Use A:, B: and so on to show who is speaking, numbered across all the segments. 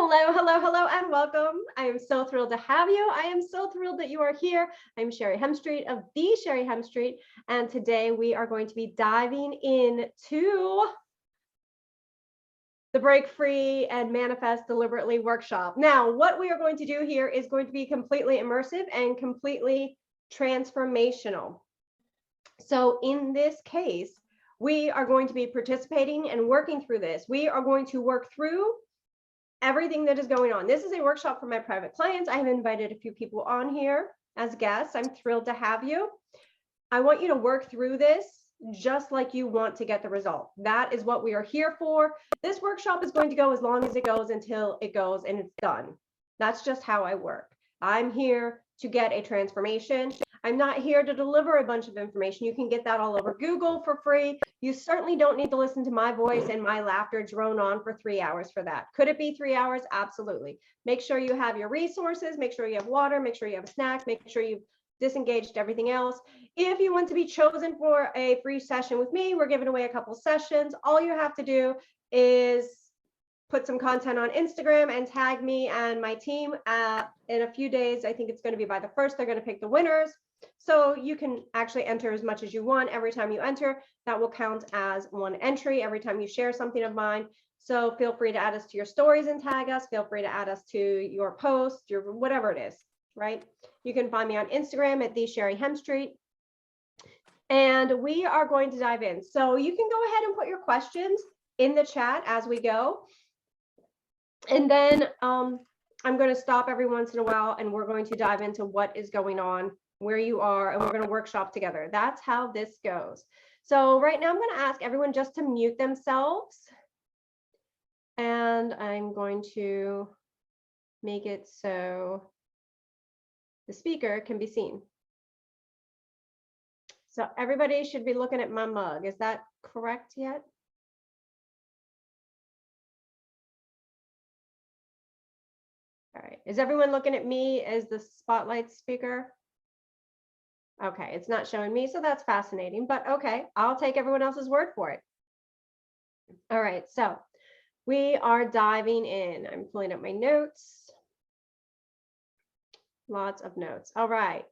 A: Hello, hello, hello, and welcome. I am so thrilled to have you. I am so thrilled that you are here. I'm Sherry Hemstreet of The Sherry Hemstreet, and today we are going to be diving into the Break Free and Manifest Deliberately workshop. Now, what we are going to do here is going to be completely immersive and completely transformational. So in this case, we are going to be participating and working through this. We are going to work through everything that is going on. This is a workshop for my private clients. I have invited a few people on here as guests. I'm thrilled to have you. I want you to work through this just like you want to get the result. That is what we are here for. This workshop is going to go as long as it goes until it goes and it's done. That's just how I work. I'm here to get a transformation. I'm not here to deliver a bunch of information. You can get that all over Google for free. You certainly don't need to listen to my voice and my laughter drone on for 3 hours for that. Could it be 3 hours? Absolutely. Make sure you have your resources, make sure you have water, make sure you have a snack, make sure you've disengaged everything else. If you want to be chosen for a free session with me, we're giving away a couple sessions. All you have to do is put some content on Instagram and tag me and my team. In a few days, I think it's going to be by the 1st, they're going to pick the winners. So you can actually enter as much as you want. Every time you enter, that will count as one entry every time you share something of mine. So feel free to add us to your stories and tag us. Feel free to add us to your post, your whatever it is, right? You can find me on Instagram at The Sherry Hemstreet. And we are going to dive in. So you can go ahead and put your questions in the chat as we go. And then I'm going to stop every once in a while and we're going to dive into what is going on, where you are, and we're going to workshop together. That's how this goes. So right now I'm going to ask everyone just to mute themselves. And I'm going to make it so the speaker can be seen. So everybody should be looking at my mug. Is that correct yet? All right. Is everyone looking at me as the spotlight speaker? Okay, it's not showing me, so that's fascinating, but okay, I'll take everyone else's word for it. All right, so we are diving in. I'm pulling up my notes. Lots of notes. All right.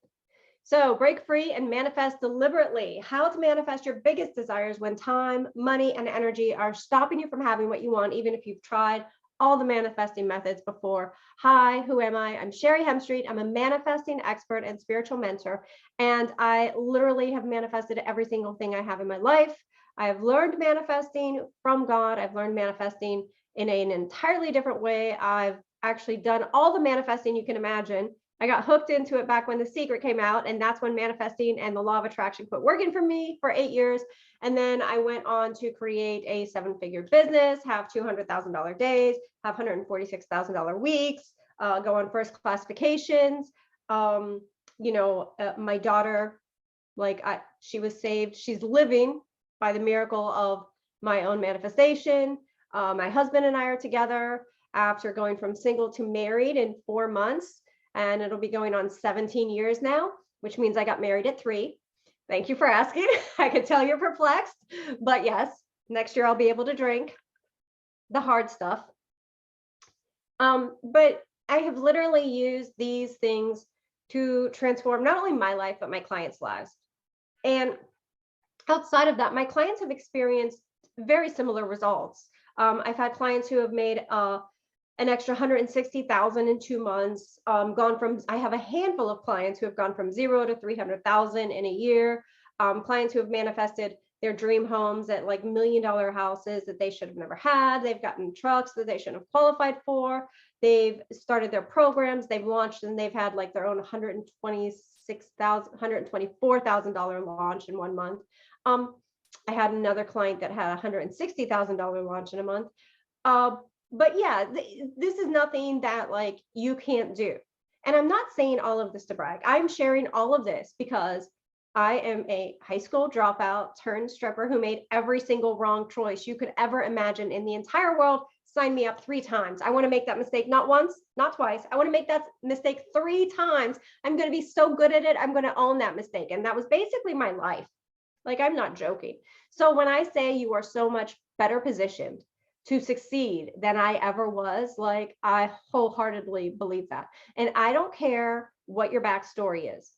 A: So break free and manifest deliberately. How to manifest your biggest desires when time, money, and energy are stopping you from having what you want, even if you've tried all the manifesting methods before. Hi, who am I? I'm Sherry Hemstreet. I'm a manifesting expert and spiritual mentor, and I literally have manifested every single thing I have in my life. I have learned manifesting from God. I've learned manifesting in an entirely different way. I've actually done all the manifesting you can imagine. I got hooked into it back when The Secret came out, and that's when manifesting and the law of attraction quit working for me for 8 years. And then I went on to create a 7-figure business, have $200,000 days, have $146,000 weeks, go on first classifications. My daughter, she was saved. She's living by the miracle of my own manifestation. My husband and I are together after going from single to married in 4 months. And it'll be going on 17 years now, which means I got married at 3. Thank you for asking. I can tell you're perplexed, but yes, next year I'll be able to drink the hard stuff. But I have literally used these things to transform not only my life, but my clients' lives. And outside of that, my clients have experienced very similar results. I've had clients who have made an extra $160,000 in 2 months. I have a handful of clients who have gone from 0 to 300,000 in a year. Clients who have manifested their dream homes at like $1 million houses that they should have never had. They've gotten trucks that they shouldn't have qualified for. They've started their programs, they've launched, and they've had like their own $124,000 launch in 1 month. I had another client that had a $160,000 launch in a month. But yeah, this is nothing that like you can't do. And I'm not saying all of this to brag. I'm sharing all of this because I am a high school dropout turned stripper who made every single wrong choice you could ever imagine in the entire world. Sign me up 3 times. I want to make that mistake not once, not twice. I want to make that mistake 3 times. I'm going to be so good at it. I'm going to own that mistake. And that was basically my life. Like, I'm not joking. So when I say you are so much better positioned to succeed than I ever was. Like, I wholeheartedly believe that. And I don't care what your backstory is.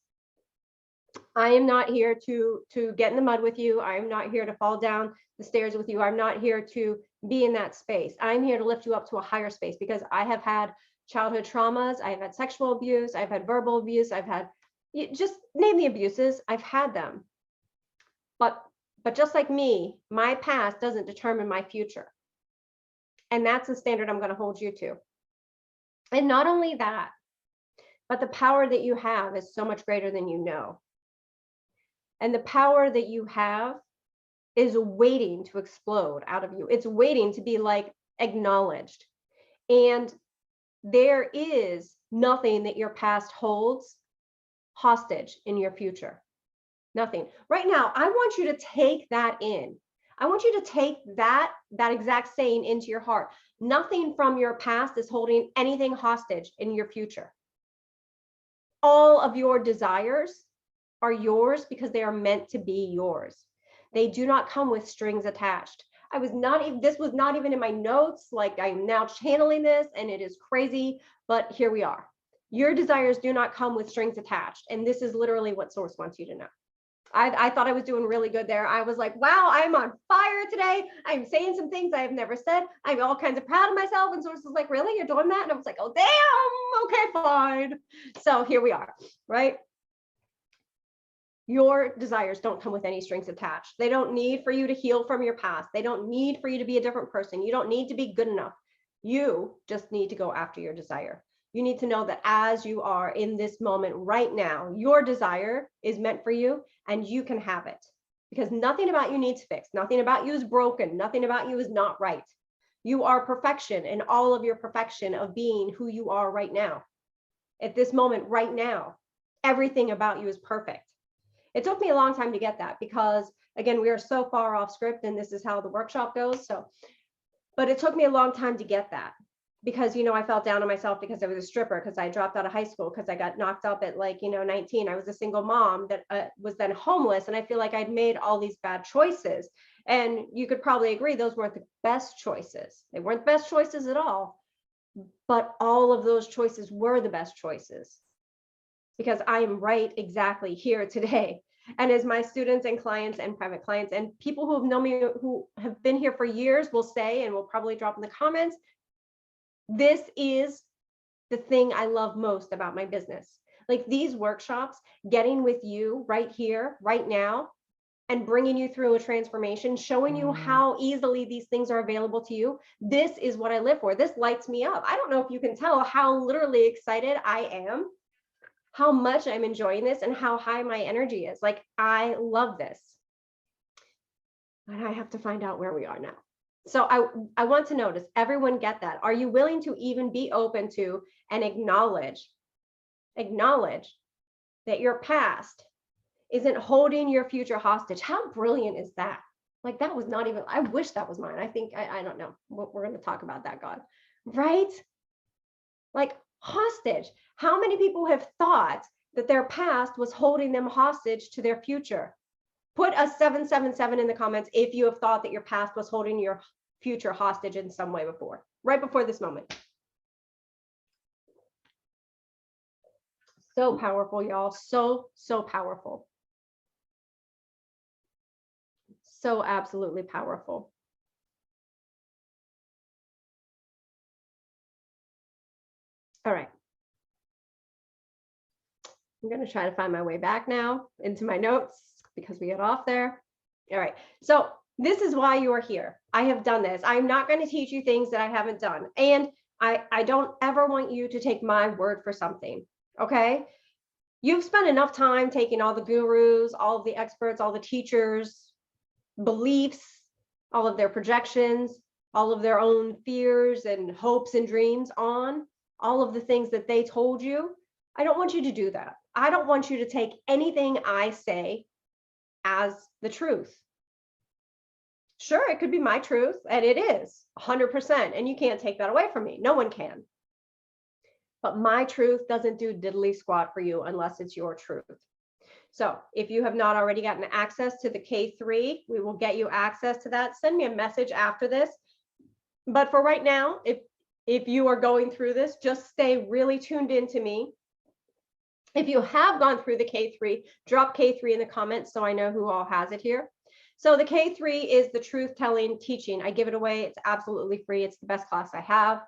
A: I am not here to get in the mud with you. I'm not here to fall down the stairs with you. I'm not here to be in that space. I'm here to lift you up to a higher space, because I have had childhood traumas. I've had sexual abuse. I've had verbal abuse. I've had, just name the abuses. I've had them. But just like me, my past doesn't determine my future. And that's the standard I'm going to hold you to. And not only that, but the power that you have is so much greater than you know. And the power that you have is waiting to explode out of you. It's waiting to be like acknowledged. And there is nothing that your past holds hostage in your future. Nothing. Right now, I want you to take that in. I want you to take that exact saying into your heart. Nothing from your past is holding anything hostage in your future. All of your desires are yours because they are meant to be yours. They do not come with strings attached. This was not even in my notes. Like, I'm now channeling this and it is crazy, but here we are. Your desires do not come with strings attached. And this is literally what Source wants you to know. I thought I was doing really good there. I was like, wow, I'm on fire today. I'm saying some things I have never said. I'm all kinds of proud of myself. And Source was like, really? You're doing that? And I was like, oh, damn. Okay, fine. So here we are, right? Your desires don't come with any strings attached. They don't need for you to heal from your past. They don't need for you to be a different person. You don't need to be good enough. You just need to go after your desire. You need to know that as you are in this moment right now, your desire is meant for you and you can have it, because nothing about you needs fixed. Nothing about you is broken. Nothing about you is not right. You are perfection, and all of your perfection of being who you are right now. At this moment right now, everything about you is perfect. It took me a long time to get that, because again, we are so far off script and this is how the workshop goes. But it took me a long time to get that, because, I felt down on myself because I was a stripper, because I dropped out of high school, because I got knocked up at 19. I was a single mom that was then homeless. And I feel like I'd made all these bad choices. And you could probably agree those weren't the best choices. They weren't the best choices at all. But all of those choices were the best choices, because I am right exactly here today. And as my students and clients and private clients and people who have known me, who have been here for years, will say, and will probably drop in the comments, this is the thing I love most about my business. Like, these workshops, getting with you right here, right now, and bringing you through a transformation, showing you how easily these things are available to you. This is what I live for. This lights me up. I don't know if you can tell how literally excited I am, how much I'm enjoying this, and how high my energy is. Like, I love this. And I have to find out where we are now. So I want to know, does everyone get that? Are you willing to even be open to and acknowledge that your past isn't holding your future hostage? How brilliant is that? Like, that was not even, I wish that was mine. I think, I don't know. We're going to talk about that, God, right? Like, hostage. How many people have thought that their past was holding them hostage to their future? Put a 777 in the comments if you have thought that your past was holding your future hostage in some way before, right before this moment. So powerful, y'all. So powerful. So absolutely powerful. All right. I'm going to try to find my way back now into my notes, because we got off there. All right. So this is why you are here. I have done this. I'm not going to teach you things that I haven't done. And I don't ever want you to take my word for something. Okay. You've spent enough time taking all the gurus, all of the experts, all the teachers' beliefs, all of their projections, all of their own fears and hopes and dreams on all of the things that they told you. I don't want you to do that. I don't want you to take anything I say as the truth. Sure, it could be my truth, and it is 100%, and you can't take that away from me. No one can. But my truth doesn't do diddly squat for you unless it's your truth. So if you have not already gotten access to the K3, we will get you access to that. Send me a message after this. But for right now, if you are going through this, just stay really tuned into me. If you have gone through the K3, drop K3 in the comments so I know who all has it here. So the K3 is the truth telling teaching. I give it away. It's absolutely free. It's the best class I have.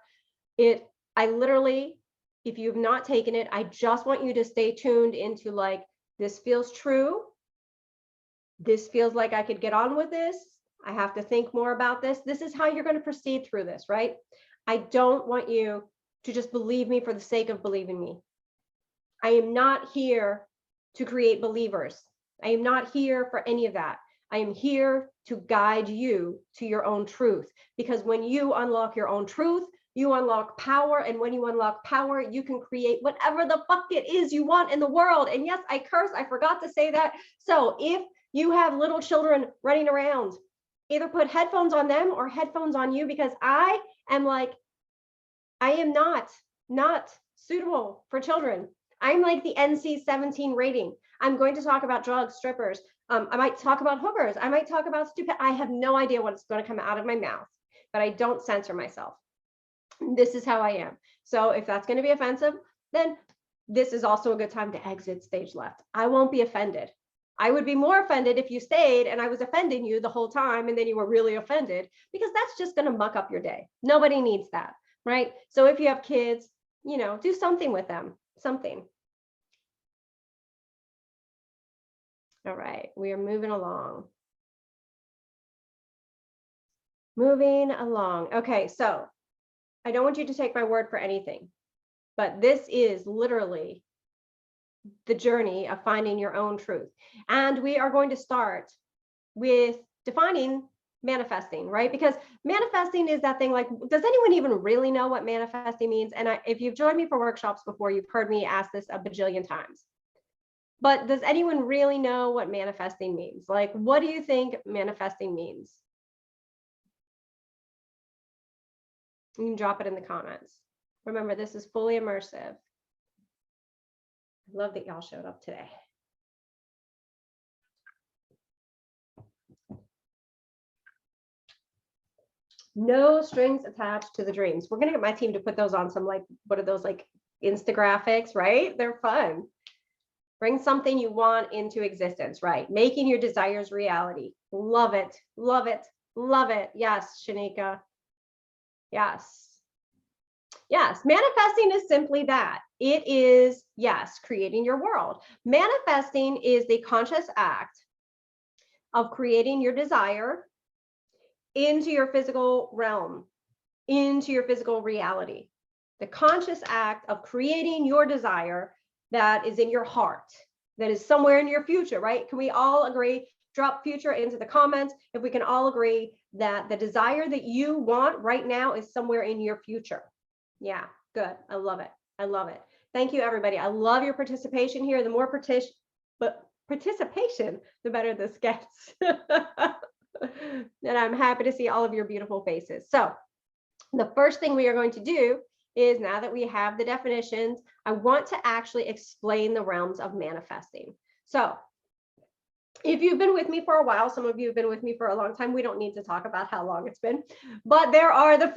A: I literally, if you've not taken it, I just want you to stay tuned into like, this feels true. This feels like I could get on with this. I have to think more about this. This is how you're going to proceed through this, right? I don't want you to just believe me for the sake of believing me. I am not here to create believers. I am not here for any of that. I am here to guide you to your own truth, because when you unlock your own truth, you unlock power. And when you unlock power, you can create whatever the fuck it is you want in the world. And yes, I curse. I forgot to say that. So if you have little children running around, either put headphones on them or headphones on you, because I am not suitable for children. I'm like the NC-17 rating. I'm going to talk about drugs, strippers. I might talk about hookers. I might talk about stupid. I have no idea what's going to come out of my mouth, but I don't censor myself. This is how I am. So if that's going to be offensive, then this is also a good time to exit stage left. I won't be offended. I would be more offended if you stayed and I was offending you the whole time and then you were really offended, because that's just going to muck up your day. Nobody needs that, right? So if you have kids, you know, do something with them, something. All right, we are moving along. Moving along. Okay, so I don't want you to take my word for anything, but this is literally the journey of finding your own truth. And we are going to start with defining manifesting, right? Because manifesting is that thing, like, does anyone even really know what manifesting means? And if you've joined me for workshops before, you've heard me ask this a bajillion times. But does anyone really know what manifesting means? Like, what do you think manifesting means? You can drop it in the comments. Remember, this is fully immersive. I love that y'all showed up today. No strings attached to the dreams. We're going to get my team to put those on some, like, what are those, like, Instagraphics, right? They're fun. Bring something you want into existence, right? Making your desires reality. Love it. Love it. Love it. Yes, Shanika. Yes. Yes, manifesting is simply that. It is, yes, creating your world. Manifesting is the conscious act of creating your desire into your physical realm, into your physical reality. The conscious act of creating your desire that is in your heart, that is somewhere in your future, right? Can we all agree? Drop future into the comments if we can all agree that the desire that you want right now is somewhere in your future. Yeah, good. I love it. I love it. Thank you, everybody. I love your participation here. The more participation, the better this gets. And I'm happy to see all of your beautiful faces. So the first thing we are going to do is, now that we have the definitions, I want to actually explain the realms of manifesting. So if you've been with me for a while, some of you have been with me for a long time, we don't need to talk about how long it's been, but there are the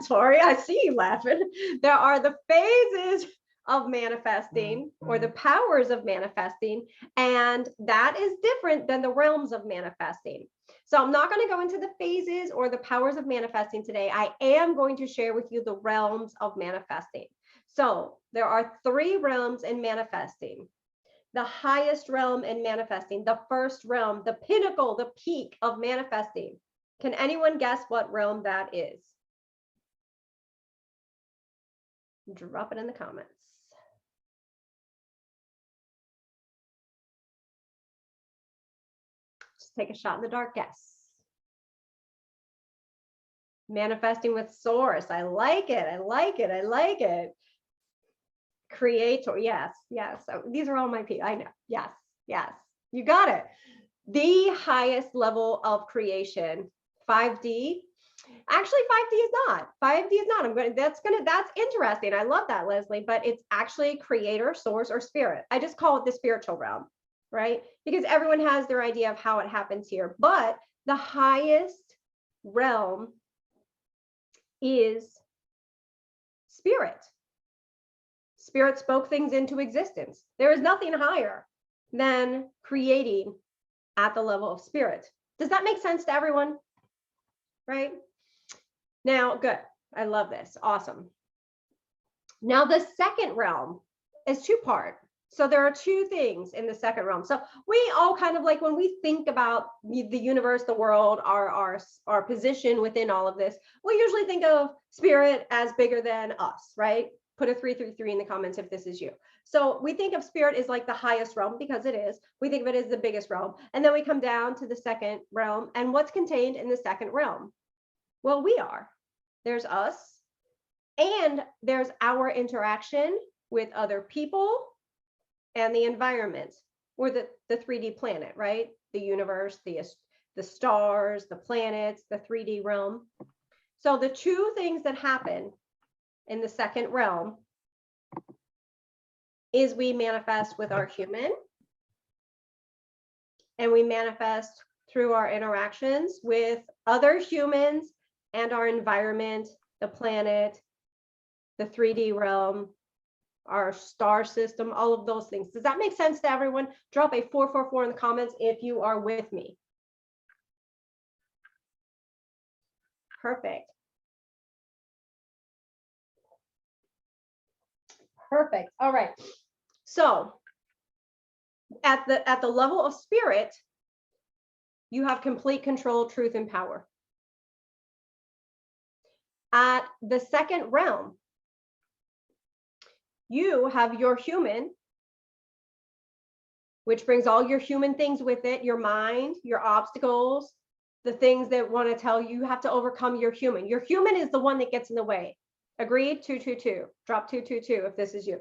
A: Tori, I see you laughing. There are the phases of manifesting, or the powers of manifesting, and that is different than the realms of manifesting. So I'm not going to go into the phases or the powers of manifesting today. I am going to share with you the realms of manifesting. So there are 3 realms in manifesting. The highest realm in manifesting, the first realm, the pinnacle, the peak of manifesting. Can anyone guess what realm that is? Drop it in the comments. Just take a shot in the dark guess. Manifesting with source. I like it. I like it. I like it. Creator. Yes. Yes. So these are all my people. I know. Yes. Yes. You got it. The highest level of creation, 5D. Actually, 5D is not. 5D is not. That's interesting. I love that, Leslie, but it's actually creator, source, or spirit. I just call it the spiritual realm, right? Because everyone has their idea of how it happens here. But the highest realm is spirit. Spirit spoke things into existence. There is nothing higher than creating at the level of spirit. Does that make sense to everyone? Right? Now, good. I love this. Awesome. Now, the second realm is two-part. So there are two things in the second realm. So we all kind of like, when we think about the universe, the world, our position within all of this, we usually think of spirit as bigger than us, right? Put a 333 in the comments if this is you. So we think of spirit as like the highest realm, because it is. We think of it as the biggest realm. And then we come down to the second realm. And what's contained in the second realm? Well, we are. There's us, and there's our interaction with other people and the environment, or the 3D planet, right? The universe, the stars, the planets, the 3D realm. So the two things that happen in the second realm is we manifest with our human, and we manifest through our interactions with other humans and our environment, the planet, the 3D realm, our star system, all of those things. Does that make sense to everyone? Drop a 444 in the comments if you are with me. Perfect. Perfect. All right. So at the level of spirit, you have complete control, truth, and power. At the second realm, you have your human, which brings all your human things with it, your mind, your obstacles, the things that want to tell you have to overcome your human. Your human is the one that gets in the way. Agreed? 222. Drop 222 if this is you.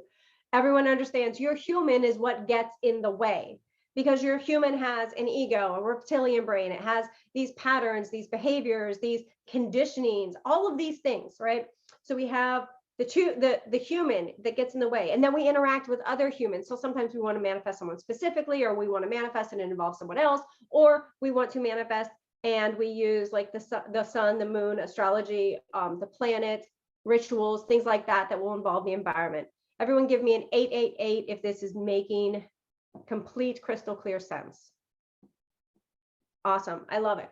A: Everyone understands your human is what gets in the way, because your human has an ego, a reptilian brain. It has these patterns, these behaviors, these conditionings, all of these things, right? So we have the human that gets in the way, and then we interact with other humans. So sometimes we want to manifest someone specifically, or we want to manifest and it involves someone else, or we want to manifest and we use like the sun, the moon, astrology, the planet, rituals, things like that will involve the environment. Everyone give me an 888 if this is making complete crystal clear sense. Awesome. I love it.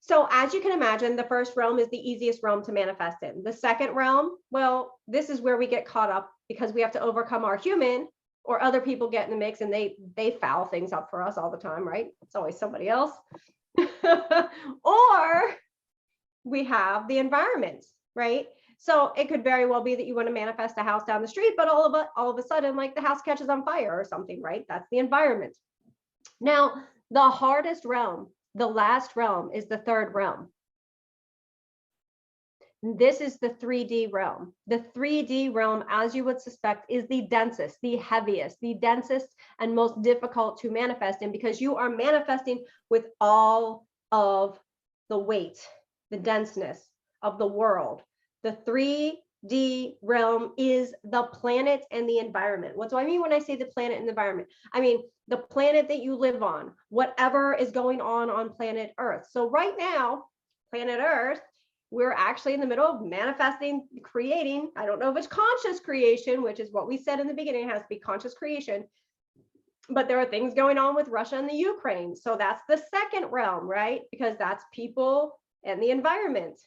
A: So as you can imagine, the first realm is the easiest realm to manifest in. The second realm, well, this is where we get caught up, because we have to overcome our human, or other people get in the mix and they foul things up for us all the time, right? It's always somebody else. Or we have the environment, right? So it could very well be that you want to manifest a house down the street, but all of a sudden, like the house catches on fire or something, right? That's the environment. Now, the hardest realm, the last realm, is the third realm. This is the 3D realm. The 3D realm, as you would suspect, is the densest, the heaviest, the densest and most difficult to manifest in, because you are manifesting with all of the weight, the denseness of the world. The 3D realm is the planet and the environment. What do I mean when I say the planet and the environment? I mean the planet that you live on, whatever is going on planet Earth. So right now, planet Earth, we're actually in the middle of manifesting, creating. I don't know if it's conscious creation, which is what we said in the beginning, it has to be conscious creation. But there are things going on with Russia and the Ukraine. So that's the second realm, right? Because that's people and the environment.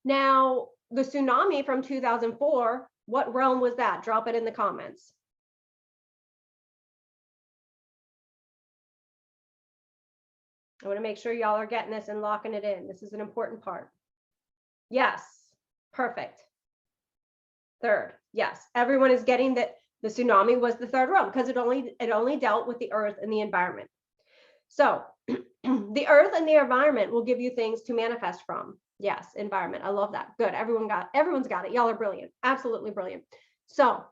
A: Now, the tsunami from 2004, what realm was that? Drop it in the comments. I want to make sure y'all are getting this and locking it in. This is an important part. Yes, perfect. Third, yes, everyone is getting that the tsunami was the third realm, because it only dealt with the earth and the environment. So the earth and the environment will give you things to manifest from. Yes, environment. I love that. Good. Everyone's got it. Y'all are brilliant. Absolutely brilliant. So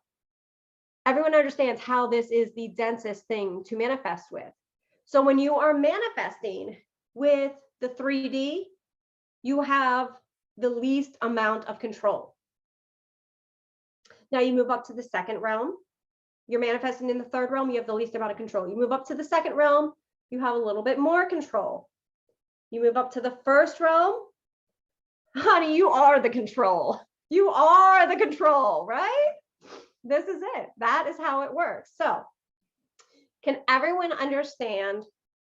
A: everyone understands how this is the densest thing to manifest with. So when you are manifesting with the 3D, you have the least amount of control. Now you move up to the second realm. You're manifesting in the third realm, you have the least amount of control. You move up to the second realm, you have a little bit more control. You move up to the first realm, Honey, you are the control. You are the control, right? This is it. That is how it works. So, can everyone understand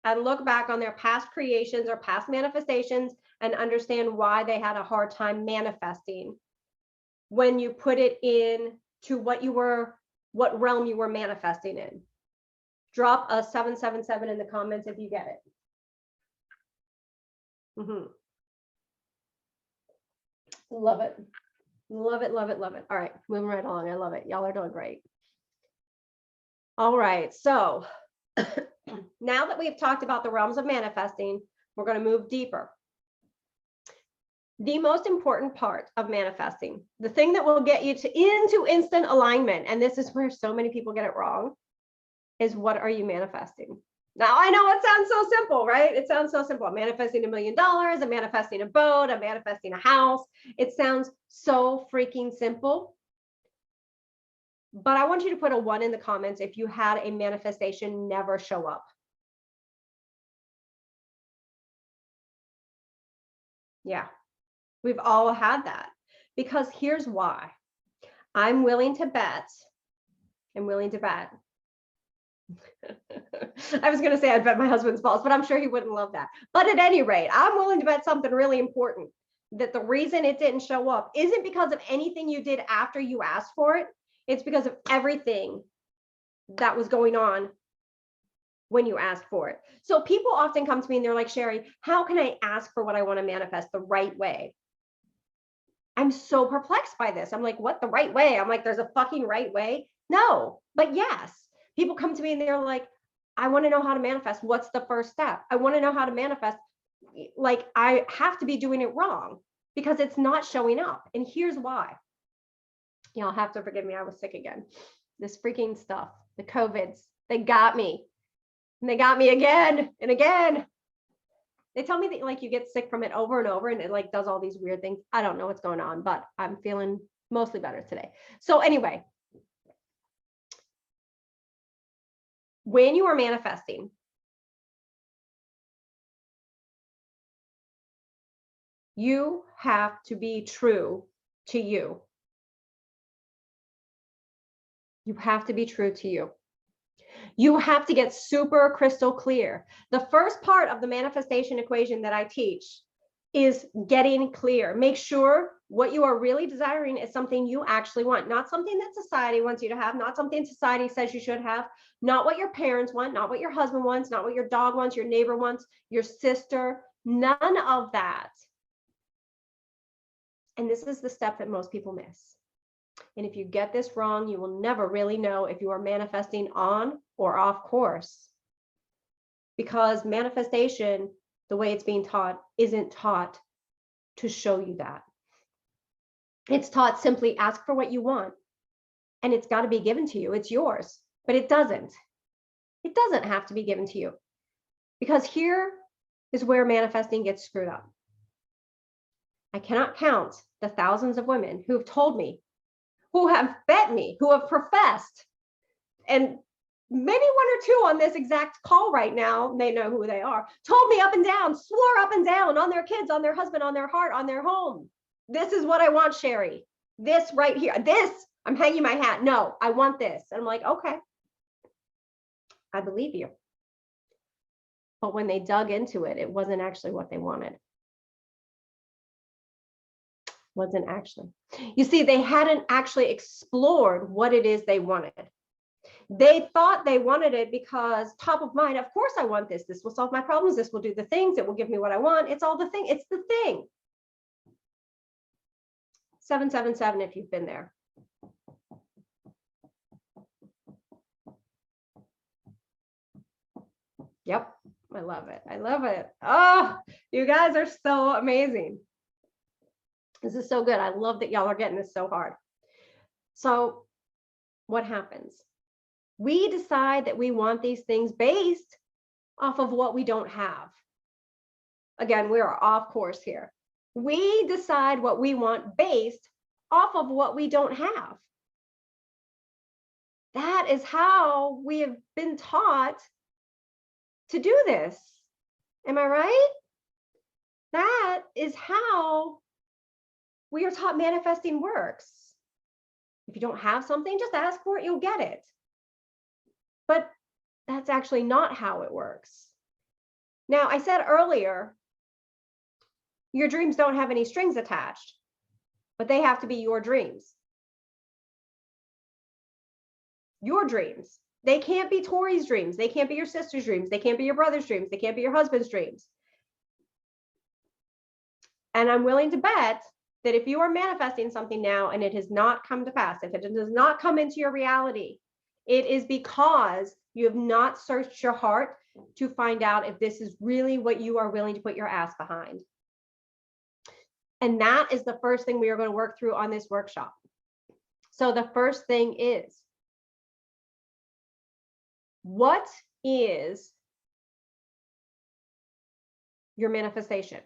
A: and look back on their past creations or past manifestations and understand why they had a hard time manifesting when you put it in to what realm you were manifesting in? Drop a 777 in the comments if you get it. Love it. Love it, love it, love it. All right, moving right along. I love it. Y'all are doing great. All right, so now that we've talked about the realms of manifesting, we're going to move deeper. The most important part of manifesting, the thing that will get you into instant alignment, and this is where so many people get it wrong, is what are you manifesting? Now, I know it sounds so simple, right? It sounds so simple. I'm manifesting $1 million, I'm manifesting a boat, I'm manifesting a house. It sounds so freaking simple. But I want you to put a 1 in the comments if you had a manifestation never show up. Yeah, we've all had that. Because here's why. I'm willing to bet. I was going to say I'd bet my husband's balls, but I'm sure he wouldn't love that. But at any rate, I'm willing to bet something really important, that the reason it didn't show up isn't because of anything you did after you asked for it. It's because of everything that was going on when you asked for it. So people often come to me and they're like, Sherry, how can I ask for what I want to manifest the right way? I'm so perplexed by this. I'm like, what, the right way? I'm like, there's a fucking right way? No, but yes. People come to me and they're like, I want to know how to manifest. What's the first step? I want to know how to manifest. Like, I have to be doing it wrong because it's not showing up. And here's why. Y'all have to forgive me. I was sick again. This freaking stuff, the COVIDs, they got me. And they got me again and again. They tell me that like you get sick from it over and over and it like does all these weird things. I don't know what's going on, but I'm feeling mostly better today. So anyway, when you are manifesting, you have to be true to you. You have to be true to you. You have to get super crystal clear. The first part of the manifestation equation that I teach is getting clear. Make sure what you are really desiring is something you actually want, not something that society wants you to have, not something society says you should have, not what your parents want, not what your husband wants, not what your dog wants, your neighbor wants, your sister, none of that. And this is the step that most people miss. And if you get this wrong, you will never really know if you are manifesting on or off course. Because manifestation, the way it's being taught, isn't taught to show you that. It's taught simply ask for what you want. And it's got to be given to you. It's yours. But it doesn't. It doesn't have to be given to you. Because here is where manifesting gets screwed up. I cannot count the thousands of women who have told me, who have bet me, who have professed, and maybe 1 or 2 on this exact call right now, they know who they are, told me up and down, swore up and down on their kids, on their husband, on their heart, on their home. This is what I want, Sherry. This right here, this, I'm hanging my hat. No, I want this. And I'm like, okay, I believe you. But when they dug into it, it wasn't actually what they wanted. Wasn't actually. You see, they hadn't actually explored what it is they wanted. They thought they wanted it because top of mind, of course I want this. This will solve my problems. This will do the things. It will give me what I want. It's all the thing. It's the thing. 777 if you've been there. Yep. I love it. I love it. Oh, you guys are so amazing. This is so good. I love that y'all are getting this so hard. So what happens? We decide that we want these things based off of what we don't have. Again, we are off course here. We decide what we want based off of what we don't have. That is how we have been taught to do this. Am I right? That is how we are taught manifesting works. If you don't have something, just ask for it, you'll get it. But that's actually not how it works. Now, I said earlier, your dreams don't have any strings attached, but they have to be your dreams. Your dreams. They can't be Tori's dreams. They can't be your sister's dreams. They can't be your brother's dreams. They can't be your husband's dreams. And I'm willing to bet that if you are manifesting something now and it has not come to pass, if it does not come into your reality, it is because you have not searched your heart to find out if this is really what you are willing to put your ass behind. And that is the first thing we are going to work through on this workshop. So the first thing is, what is your manifestation?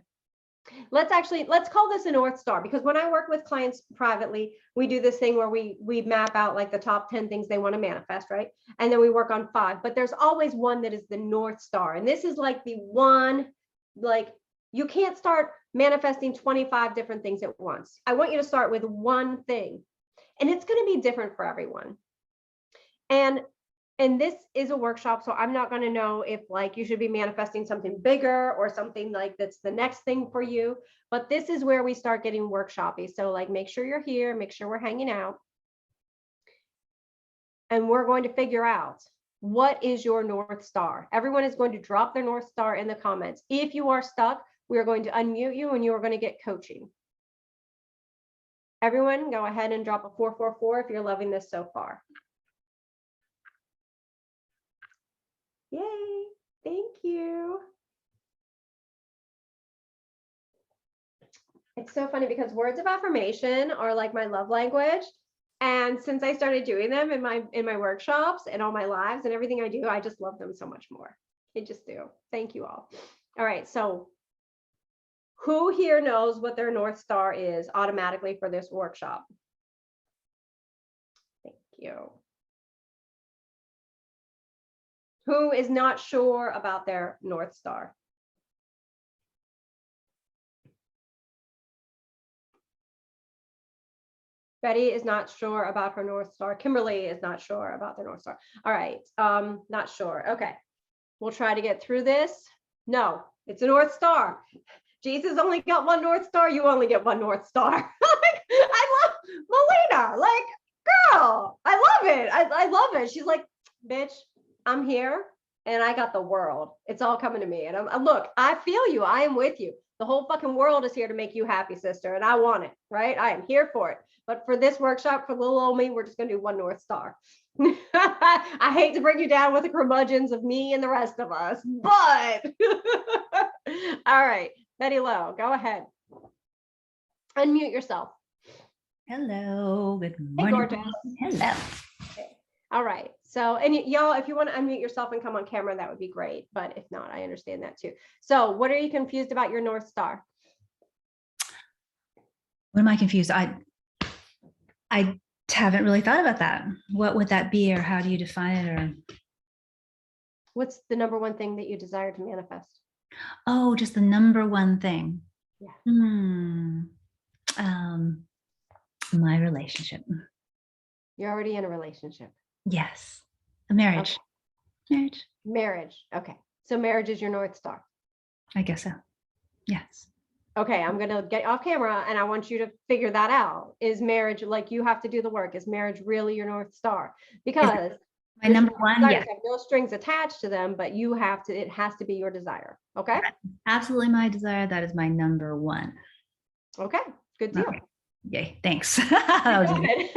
A: Let's call this a North Star, because when I work with clients privately, we do this thing where we map out like the top 10 things they want to manifest, right? And then we work on 5, but there's always one that is the North Star. And this is like the one, like you can't start manifesting 25 different things at once. I want you to start with one thing, and it's going to be different for everyone. And this is a workshop, so I'm not going to know if like you should be manifesting something bigger or something like that's the next thing for you. But this is where we start getting workshoppy. So like, make sure you're here, make sure we're hanging out. And we're going to figure out, what is your North Star? Everyone is going to drop their North Star in the comments. If you are stuck, we are going to unmute you and you are going to get coaching. Everyone, go ahead and drop a 444 if you're loving this so far. Yay, thank you. It's so funny because words of affirmation are like my love language. And since I started doing them in my workshops and all my lives and everything I do, I just love them so much more. I just do. Thank you all. All right, so who here knows what their North Star is automatically for this workshop? Thank you. Who is not sure about their North Star? Betty is not sure about her North Star. Kimberly is not sure about their North Star. All right, not sure. Okay, we'll try to get through this. No, it's a North Star. Jesus only got one North Star. You only get one North Star. I love Melina. Like, girl, I love it. I love it. She's like, bitch, I'm here and I got the world. It's all coming to me. And look, I feel you. I am with you. The whole fucking world is here to make you happy, sister. And I want it, right? I am here for it. But for this workshop, for little old me, we're just going to do one North Star. I hate to bring you down with the curmudgeons of me and the rest of us, but all right, Betty Lowe, go ahead. Unmute yourself.
B: Hello, good
A: Hey,
B: morning.
A: gorgeous.
B: Hello.
A: Okay. All right. So, and y'all, if you want to unmute yourself and come on camera, that would be great. But if not, I understand that too. So what are you confused about your North Star?
B: What am I confused? I haven't really thought about that. What would that be, or how do you define it? Or
A: What's the number one thing that you desire to manifest?
B: oh, just the number one thing.
A: Yeah.
B: My relationship.
A: You're already in a relationship.
B: Yes. A marriage.
A: Okay. Marriage. Okay. So marriage is your North Star.
B: I guess so. Yes.
A: Okay, I'm going to get off camera and I want you to figure that out. Is marriage, like, you have to do the work. Is marriage really your North Star? Because
B: my number one, yeah.
A: Have no strings attached to them, but you have to, it has to be your desire. Okay.
B: Absolutely my desire. That is my number one.
A: Okay, good deal.
B: Okay. Yay, thanks. That was easy.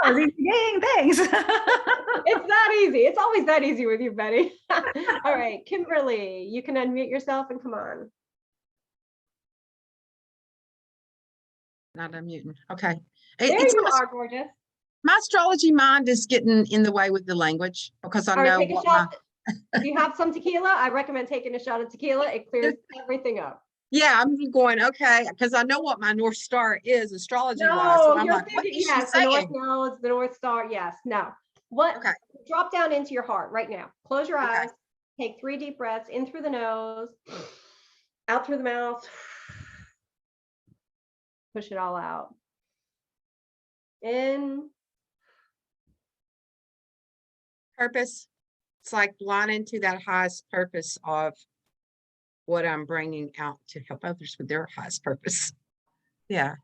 B: That was easy. Yay, thanks.
A: It's that easy. It's always that easy with you, Betty. All right, Kimberly, you can unmute yourself and come on.
C: Not unmuting. Okay.
A: There you are, gorgeous.
C: My astrology mind is getting in the way with the language because I
A: All right,
C: know
A: take a
C: what
A: shot. If you have some tequila, I recommend taking a shot of tequila. It clears everything up.
C: yeah, I'm going, okay, because I know what my North Star is astrology wise.
A: No,
C: So I'm
A: you're
C: like, what
A: thinking,
C: is she
A: yes, the North,
C: saying?
A: no, it's the North Star. Yes, no. What?
C: Okay.
A: Drop down into your heart right now. Close your
C: Okay.
A: eyes. Take 3 deep breaths in through the nose, out through the mouth. push it all out. In.
C: Purpose. It's like aligning to that highest purpose of what I'm bringing out to help others with their highest purpose. Yeah.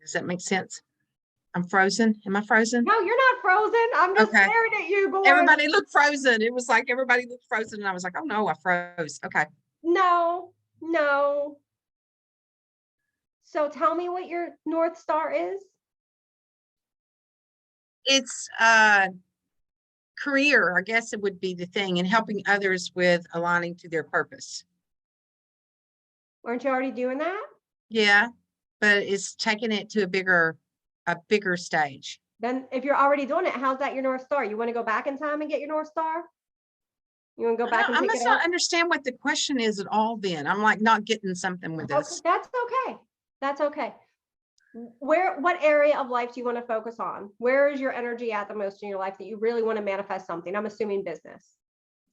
C: Does that make sense? I'm frozen. Am I frozen?
A: No, you're not frozen. I'm just
C: Okay.
A: staring at you, boy.
C: Everybody looked frozen. It was like everybody looked frozen, and I was like, oh no, I froze. Okay.
A: No, no. So tell me what your North Star is.
C: It's career, I guess it would be the thing, and helping others with aligning to their purpose.
A: Aren't you already doing that?
C: Yeah, but it's taking it to a bigger stage.
A: Then if you're already doing it, how's that your North Star? You want to go back in time and get your North Star? You want to go back and
C: I
A: pick
C: must
A: it
C: not
A: up?
C: understand what the question is at all then. I'm like not getting something with
A: Okay,
C: this.
A: that's okay. That's okay. What area of life do you want to focus on? Where is your energy at the most in your life that you really want to manifest something? I'm assuming business.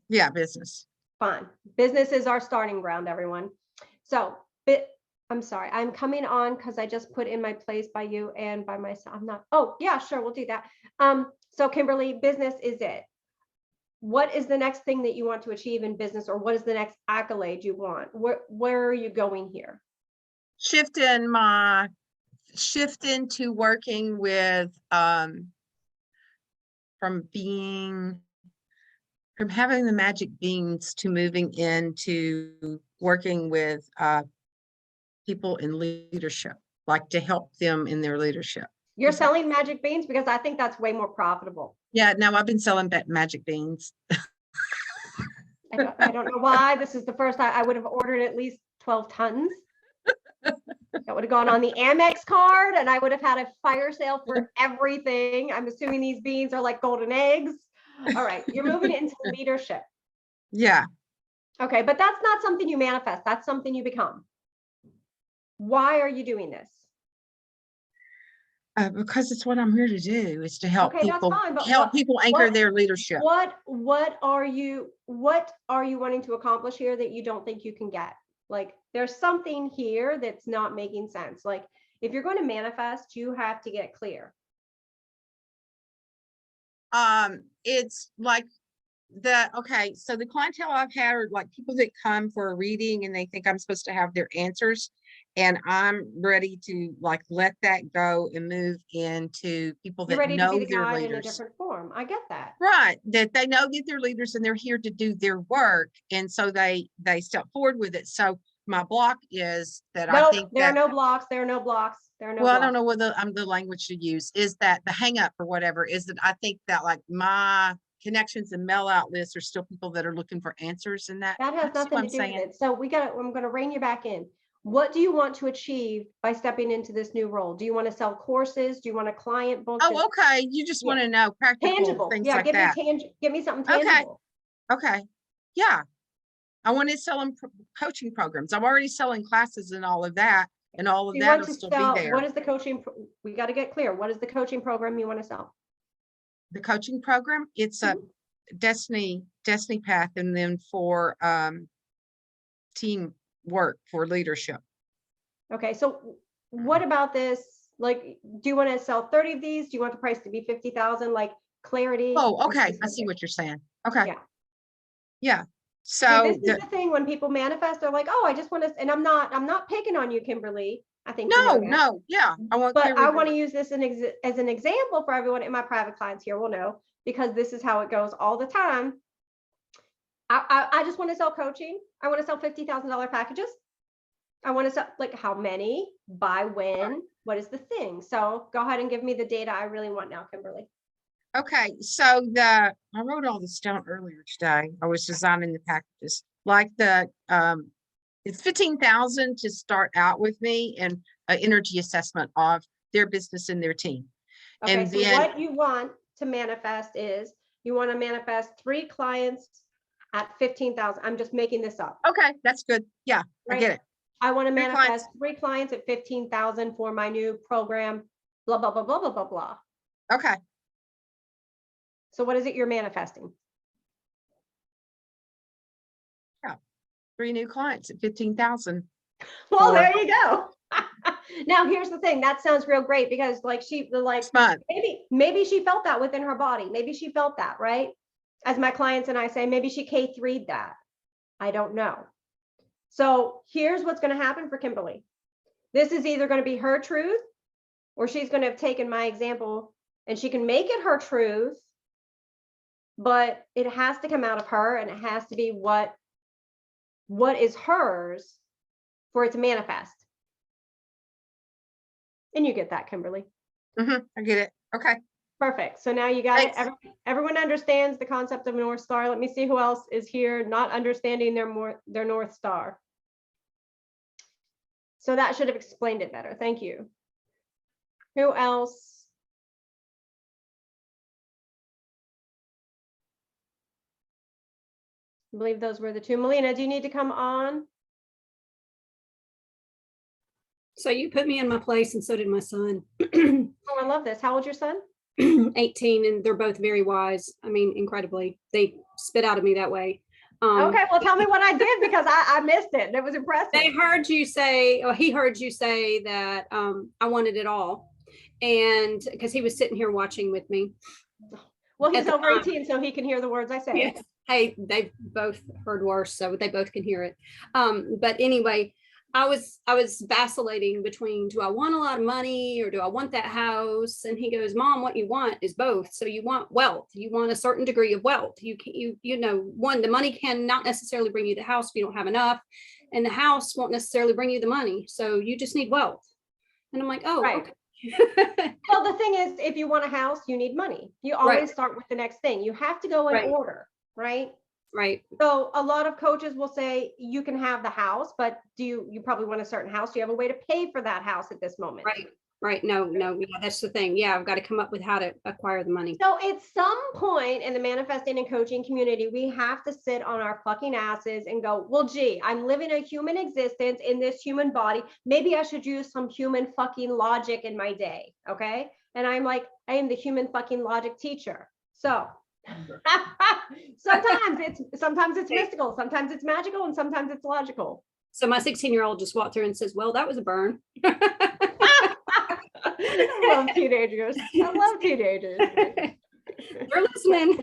C: Yeah, business.
A: Fine. Business is our starting ground, everyone. So, I'm sorry, I'm coming on because I just put in my place by you and by myself. I'm not, oh yeah, sure, we'll do that. So Kimberly, business is it. What is the next thing that you want to achieve in business, or what is the next accolade you want? Where are you going here?
C: Shift into working with from having the magic beans to moving into working with people in leadership, like to help them in their leadership.
A: You're selling magic beans? Because I think that's way more profitable.
C: Yeah, no, I've been selling magic beans.
A: I don't know why. This is the first I would have ordered at least 12 tons. That would have gone on the Amex card, and I would have had a fire sale for everything. I'm assuming these beans are like golden eggs. All right, you're moving into leadership.
C: Yeah.
A: Okay, but that's not something you manifest. That's something you become. Why are you doing this?
C: Because it's what I'm here to do, is to help
A: Okay, that's
C: people,
A: fine, but
C: help people anchor their leadership.
A: What are you wanting to accomplish here that you don't think you can get? Like, there's something here that's not making sense. Like, if you're going to manifest, you have to get clear.
C: It's like okay, so the clientele I've had are like people that come for a reading and they think I'm supposed to have their answers, and I'm ready to like let that go and move into people
A: You're
C: that
A: ready to be
C: know
A: the
C: their
A: guide in a
C: leaders.
A: different form. I get that.
C: Right, that they know that they're leaders and they're here to do their work, and so they step forward with it. So my block is that I think
A: there are
C: that,
A: no blocks. There are no blocks. There are no
C: well, I
A: blocks.
C: don't know what the language to use is, that the hang up or whatever is that I think that like my connections and mail out lists are still people that are looking for answers, and that
A: That has
C: you see what
A: nothing to
C: I'm
A: do
C: saying?
A: with it. So I'm going to rein you back in. What do you want to achieve by stepping into this new role? Do you want to sell courses? Do you want a client book?
C: Oh, okay. You just want to know practical
A: Tangible.
C: things
A: Yeah,
C: like that.
A: give me something
C: Okay.
A: tangible.
C: Okay. Yeah. I want to sell them coaching programs. I'm already selling classes and all of that, and all of
A: You
C: that
A: want
C: will
A: to
C: still
A: sell,
C: be there.
A: what is the coaching? We got to get clear. What is the coaching program you want to sell?
C: The coaching program, it's a destiny path, and then for team work, for leadership.
A: Okay, so what about this? Like, do you want to sell 30 of these? Do you want the price to be 50,000? Like, clarity?
C: Oh, okay. I see what you're saying. Okay.
A: Yeah.
C: Yeah.
A: See,
C: So
A: this is the thing, when people manifest, they're like, oh, I just want to, and I'm not picking on you, Kimberly. I think you know that.
C: no, yeah. I want
A: But
C: clear
A: I
C: with
A: want to use this as an example for everyone, and my private clients here will know, because this is how it goes all the time. I just want to sell coaching. I want to sell $50,000 packages. I want to sell, like, how many, by when, what is the thing? So go ahead and give me the data I really want now, Kimberly.
C: Okay, so I wrote all this down earlier today. I was designing the packages, like it's 15,000 to start out with me, and an energy assessment of their business and their team.
A: Okay,
C: And
A: so
C: then
A: what you want to manifest is, you want to manifest 3 clients at 15,000. I'm just making this up.
C: okay, that's good. Yeah,
A: Right?
C: I get it.
A: I want to
C: 3
A: manifest
C: clients.
A: 3 clients at 15,000 for my new program, blah, blah, blah, blah, blah, blah, blah.
C: Okay.
A: So what is it you're manifesting?
C: Yeah. 3 new clients at 15,000.
A: Well,
C: Or-
A: there you go. Now, here's the thing. That sounds real great because like
C: Next month.
A: maybe she felt that within her body. Maybe she felt that, right? As my clients and I say, maybe she K3'd that. I don't know. So here's what's going to happen for Kimberly. This is either going to be her truth, or she's going to have taken my example and she can make it her truth, but it has to come out of her and it has to be what is hers for it to manifest. And you get that, Kimberly.
C: I get it. Okay.
A: Perfect. So now you got it.
C: Thanks.
A: Everyone understands the concept of a North Star. Let me see who else is here not understanding their North Star. So that should have explained it better. Thank you. Who else? I believe those were the two. Melina, do you need to come on?
D: So you put me in my place and so did my son.
A: Oh, I love this. How old's your son?
D: 18, and they're both very wise. I mean, incredibly. They spit out of me that way.
A: Okay, well, tell me what I did because I missed it. And it was impressive.
D: They heard you say, or he heard you say that I wanted it all. And because he was sitting here watching with me.
A: Well, he's
D: at the
A: over
D: time.
A: 18, so he can hear the words I say.
D: Yes. Hey, they both heard worse, so they both can hear it. But anyway, I was vacillating between, do I want a lot of money or do I want that house? And he goes, Mom, what you want is both. So you want wealth. You want a certain degree of wealth. You know, one, the money can not necessarily bring you the house if you don't have enough, and the house won't necessarily bring you the money. So you just need wealth. And I'm like, oh,
A: Right.
D: okay.
A: Well, the thing is, if you want a house, you need money. You always start with the next thing. You have to go in
D: Right.
A: order, right?
D: Right.
A: So a lot of coaches will say you can have the house, but you probably want a certain house. Do you have a way to pay for that house at this moment?
D: Right. Right. No, yeah, that's the thing. Yeah, I've got to come up with how to acquire the money.
A: So at some point in the manifesting and coaching community, we have to sit on our fucking asses and go, well, gee, I'm living a human existence in this human body. Maybe I should use some human fucking logic in my day. Okay. And I'm like, I am the human fucking logic teacher. So sometimes it's mystical, sometimes it's magical, and sometimes it's logical.
D: So my 16-year-old just walked through and says, well, that was a burn.
A: I love teenagers. I love teenagers.
D: They're listening.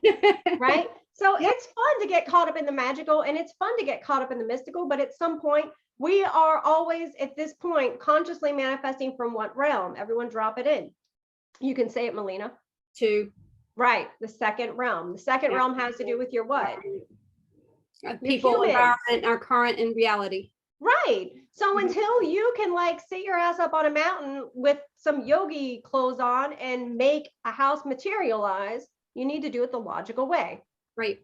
A: Right? So it's fun to get caught up in the magical and it's fun to get caught up in the mystical, but at some point, we are always at this point consciously manifesting from what realm? Everyone drop it in. You can say it, Melina.
D: To
A: Right, the second realm. The second realm has to do with your what?
D: people,
A: human.
D: environment, our current and reality.
A: Right. So until you can like sit your ass up on a mountain with some yogi clothes on and make a house materialize, you need to do it the logical way.
D: Right.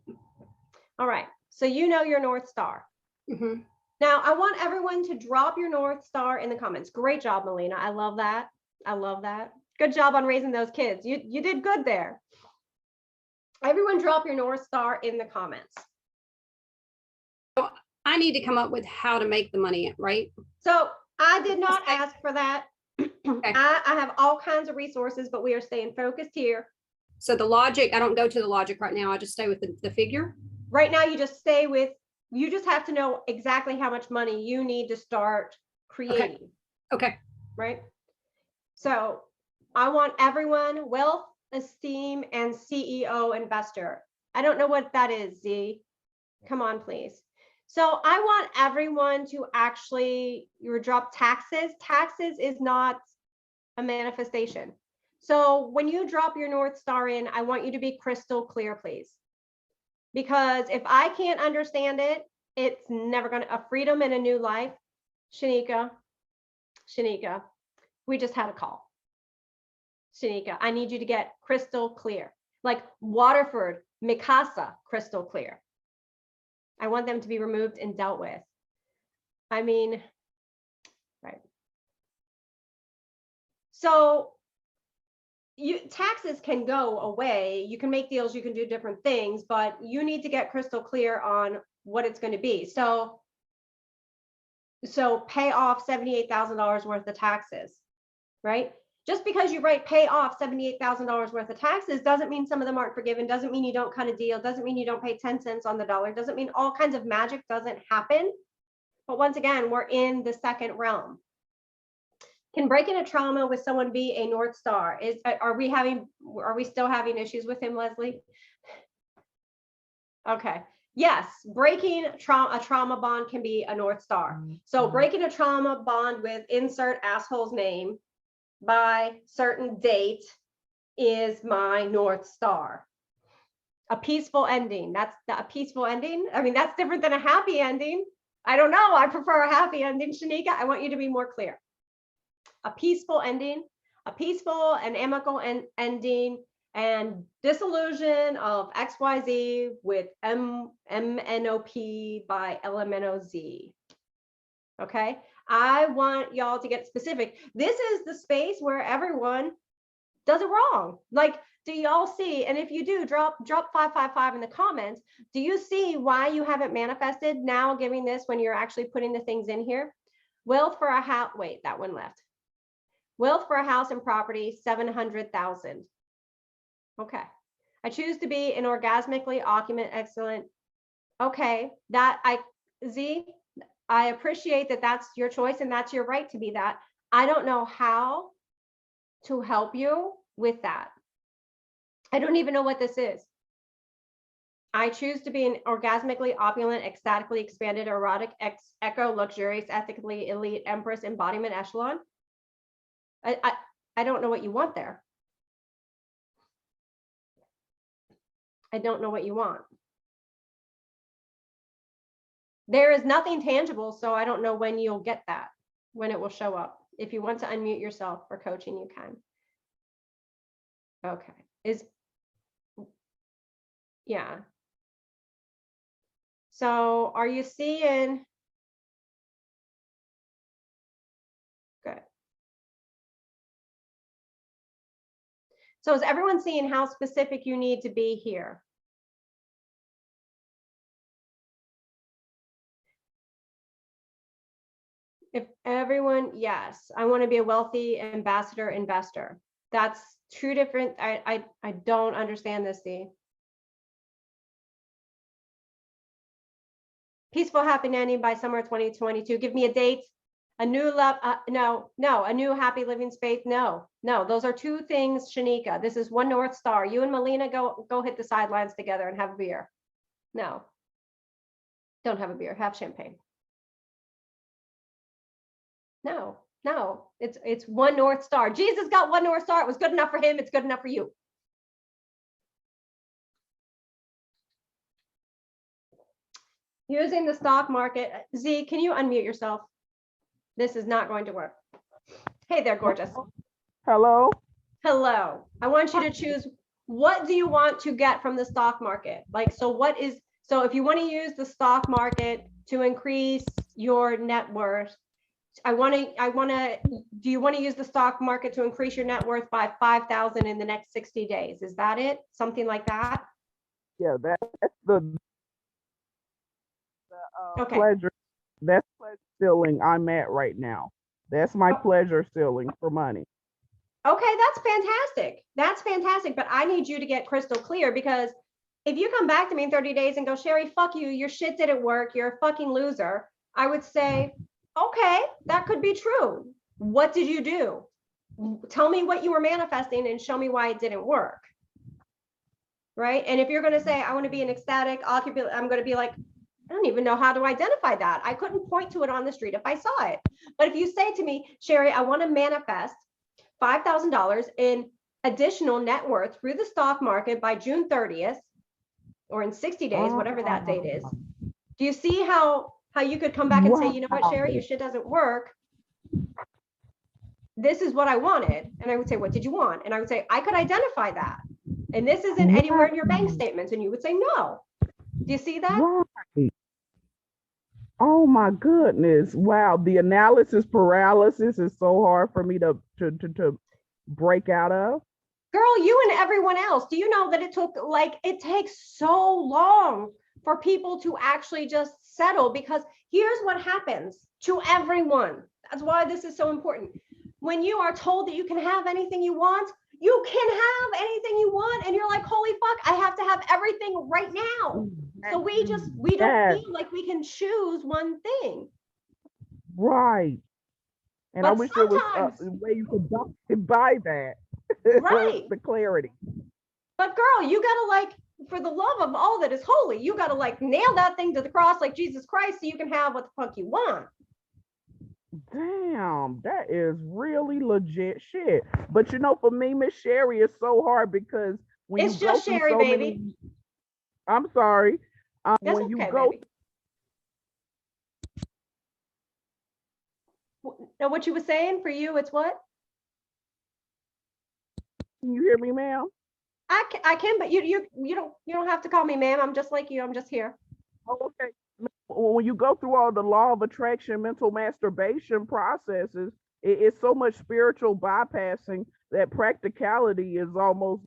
A: All right. So you know your North Star.
D: Mm-hmm.
A: Now I want everyone to drop your North Star in the comments. Great job, Melina. I love that. I love that. Good job on raising those kids. You did good there. Everyone drop your North Star in the comments.
D: I need to come up with how to make the money, right?
A: So I did not ask for that. I have all kinds of resources, but we are staying focused here.
D: So the logic, I don't go to the logic right now. I just stay with the figure.
A: Right now, you just stay with, you just have to know exactly how much money you need to start creating.
D: Okay.
A: Right? So I want everyone, wealth, esteem, and CEO investor. I don't know what that is, Z. Come on, please. So I want everyone to actually drop taxes. Taxes is not a manifestation. So when you drop your North Star in, I want you to be crystal clear, please. Because if I can't understand it, it's never going to, a freedom and a new life. Shanika, we just had a call. Shanika, I need you to get crystal clear. Like Waterford, Mikasa, crystal clear. I want them to be removed and dealt with. I mean, right. So taxes can go away. You can make deals, you can do different things, but you need to get crystal clear on what it's going to be. So pay off $78,000 worth of taxes, right? Just because you pay off $78,000 worth of taxes doesn't mean some of them aren't forgiven, doesn't mean you don't cut a deal, doesn't mean you don't pay 10 cents on the dollar, doesn't mean all kinds of magic doesn't happen. But once again, we're in the second realm. Can breaking a trauma with someone be a North Star? Are we still having issues with him, Leslie? Okay. Yes, breaking a trauma bond can be a North Star. So breaking a trauma bond with insert asshole's name by certain date is my North Star. A peaceful ending. That's a peaceful ending. I mean, that's different than a happy ending. I don't know. I prefer a happy ending, Shanika. I want you to be more clear. A peaceful ending, a peaceful and amicable ending, and disillusion of XYZ with MNOP by LMNOZ. Okay. I want y'all to get specific. This is the space where everyone does it wrong. Like, do y'all see? And if you do, drop 555 in the comments. Do you see why you haven't manifested now giving this when you're actually putting the things in here? Wealth for a house. Wait, that one left. Wealth for a house and property, 700,000. Okay. I choose to be an orgasmically opulent, excellent. Okay. I appreciate that that's your choice and that's your right to be that. I don't know how to help you with that. I don't even know what this is. I choose to be an orgasmically opulent, ecstatically expanded, erotic, echo, luxurious, ethically elite, empress, embodiment, echelon. I don't know what you want there. I don't know what you want. There is nothing tangible, so I don't know when you'll get that, when it will show up. If you want to unmute yourself for coaching, you can. Okay. Yeah. So are you seeing? Good. So is everyone seeing how specific you need to be here? If everyone, yes, I want to be a wealthy ambassador investor. That's two different, I don't understand this, Dee. Peaceful happy ending by summer 2022. Give me a date. A new love, no, a new happy living space. No, those are two things, Shanika. This is one North Star. You and Melina go hit the sidelines together and have a beer. No, don't have a beer, have champagne. No, it's one North Star. Jesus got one North Star. It was good enough for him. It's good enough for you. Using the stock market. Z, can you unmute yourself? This is not going to work. Hey there, gorgeous.
E: Hello.
A: Hello. I want you to choose, what do you want to get from the stock market? Like, so if you want to use the stock market to increase your net worth, do you want to use the stock market to increase your net worth by 5,000 in the next 60 days? Is that it? Something like that?
E: Yeah, that's the
A: Okay.
E: pleasure. That's pleasure ceiling I'm at right now. That's my pleasure ceiling for money.
A: Okay, that's fantastic. That's fantastic. But I need you to get crystal clear, because if you come back to me in 30 days and go, Sherry, fuck you, your shit didn't work, you're a fucking loser, I would say, okay, that could be true. What did you do? Tell me what you were manifesting and show me why it didn't work. Right? And if you're going to say, I want to be an ecstatic occupant, I'm going to be like, I don't even know how to identify that. I couldn't point to it on the street if I saw it. But if you say to me, Sherry, I want to manifest $5,000 in additional net worth through the stock market by June 30th, or in 60 days, whatever that date is. Do you see how you could come back and say, you know what, Sherry, your shit doesn't work. This is what I wanted. And I would say, what did you want? And I would say, I could identify that. And this isn't anywhere in your bank statements. And you would say, no. Do you see that?
E: Right. Oh my goodness. Wow. The analysis paralysis is so hard for me to break out of.
A: Girl, you and everyone else, do you know that it takes so long for people to actually just settle? Because here's what happens to everyone. That's why this is so important. When you are told that you can have anything you want, you can have anything you want. And you're like, holy fuck, I have to have everything right now. So we don't feel like we can choose one thing.
E: Right. And I
A: But
E: wish there was
A: sometimes,
E: a way you could buy that.
A: right.
E: The clarity.
A: But girl, you gotta like, for the love of all that is holy, you gotta like nail that thing to the cross like Jesus Christ so you can have what the fuck you want.
E: Damn, that is really legit shit. But you know, for me, Miss Sherry, it's so hard because when
A: It's
E: you go
A: just
E: through
A: Sherry,
E: so
A: baby.
E: many, I'm sorry.
A: That's
E: When you
A: okay,
E: go,
A: baby. Now, what you were saying for you, it's what?
E: can you hear me, ma'am?
A: I can, but you don't have to call me ma'am. I'm just like you. I'm just here.
E: Oh, okay. When you go through all the law of attraction, mental masturbation processes, it's so much spiritual bypassing that practicality is almost.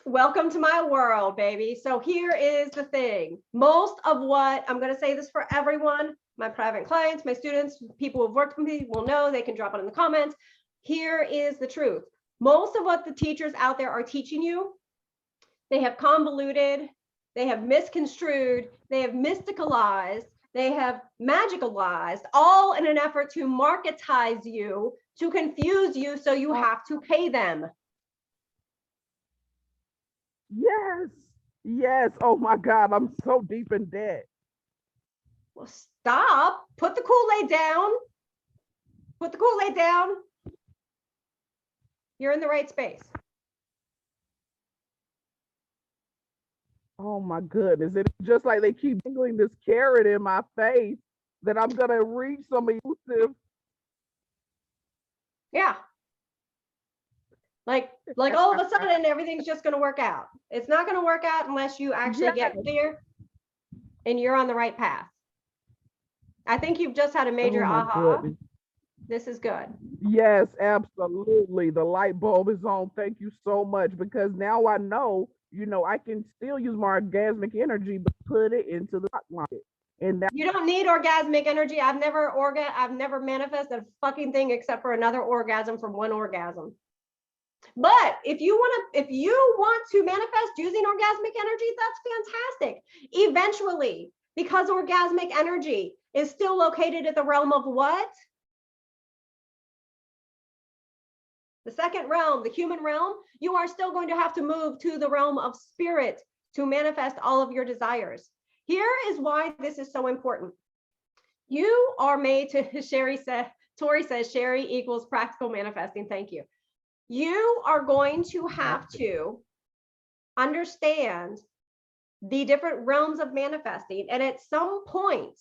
A: Welcome to my world, baby. So here is the thing. Most of what, I'm going to say this for everyone, my private clients, my students, people who've worked with me will know, they can drop it in the comments. Here is the truth. Most of what the teachers out there are teaching you, they have convoluted, they have misconstrued, they have mysticalized, they have magicalized, all in an effort to marketize you, to confuse you, so you have to pay them.
E: Yes, yes. Oh my God, I'm so deep in debt.
A: Well, stop. Put the Kool-Aid down. Put the Kool-Aid down. You're in the right space.
E: Oh my goodness. It's just like they keep dangling this carrot in my face that I'm gonna reach some elusive.
A: Yeah. Like all of a sudden, everything's just going to work out. It's not going to work out unless you actually get clear and you're on the right path. I think you've just had a major
E: Oh my
A: aha.
E: goodness.
A: This is good.
E: Yes, absolutely. The light bulb is on. Thank you so much because now I know, I can still use my orgasmic energy, but put it into the stock market. And that,
A: You don't need orgasmic energy. I've never manifested a fucking thing except for another orgasm from one orgasm. But if you want to manifest using orgasmic energy, that's fantastic. Eventually, because orgasmic energy is still located at the realm of what? The second realm, the human realm, you are still going to have to move to the realm of spirit to manifest all of your desires. Here is why this is so important. You are made to, Tori says, Sherry equals practical manifesting. Thank you. You are going to have to understand the different realms of manifesting. And at some point,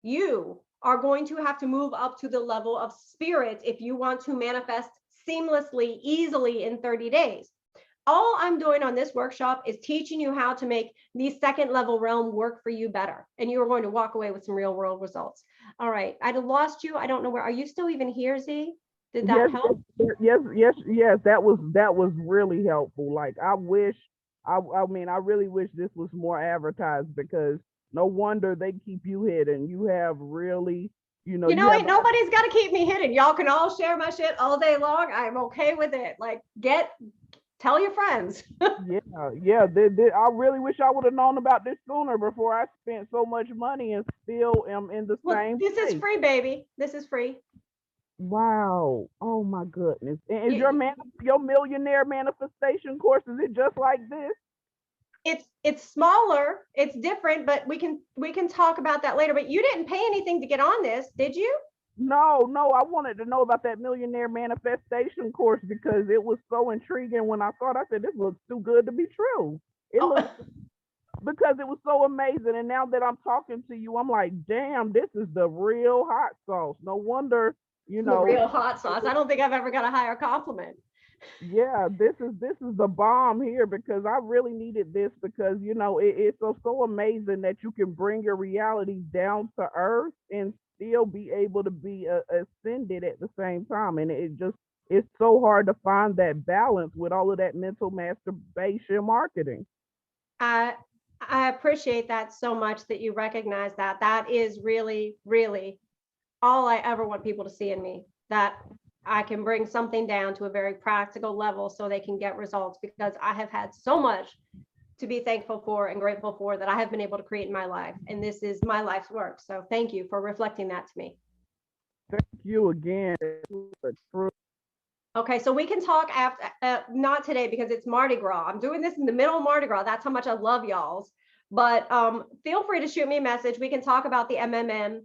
A: you are going to have to move up to the level of spirit if you want to manifest seamlessly, easily in 30 days. All I'm doing on this workshop is teaching you how to make the second level realm work for you better. And you are going to walk away with some real world results. All right. I'd have lost you. I don't know where. Are you still even here, Z? Did that help?
E: yes. That was really helpful. Like I really wish this was more advertised because no wonder they keep you hidden. You have really,
A: Nobody's got to keep me hidden. Y'all can all share my shit all day long. I'm okay with it. Like tell your friends.
E: Yeah. I really wish I would have known about this sooner before I spent so much money and still am in the same
A: This
E: place.
A: is free, baby. This is free.
E: Wow. Oh my goodness. And is your millionaire manifestation course, is it just like this?
A: It's smaller, it's different, but we can talk about that later. But you didn't pay anything to get on this, did you?
E: No, I wanted to know about that millionaire manifestation course because it was so intriguing when I saw it. I said, this looks too good to be true. Because it was so amazing. And now that I'm talking to you, I'm like, damn, this is the real hot sauce. No wonder,
A: The real hot sauce. I don't think I've ever got a higher compliment.
E: Yeah, this is the bomb here because I really needed this because it's so amazing that you can bring your reality down to earth and still be able to be ascended at the same time. And it's so hard to find that balance with all of that mental masturbation marketing.
A: I appreciate that so much that you recognize that. That is really, really all I ever want people to see in me, that I can bring something down to a very practical level so they can get results, because I have had so much to be thankful for and grateful for that I have been able to create in my life. And this is my life's work. So thank you for reflecting that to me.
E: Thank you again.
A: Okay, so we can talk after, not today because it's Mardi Gras. I'm doing this in the middle of Mardi Gras. That's how much I love y'all's. But feel free to shoot me a message. We can talk about the MMM.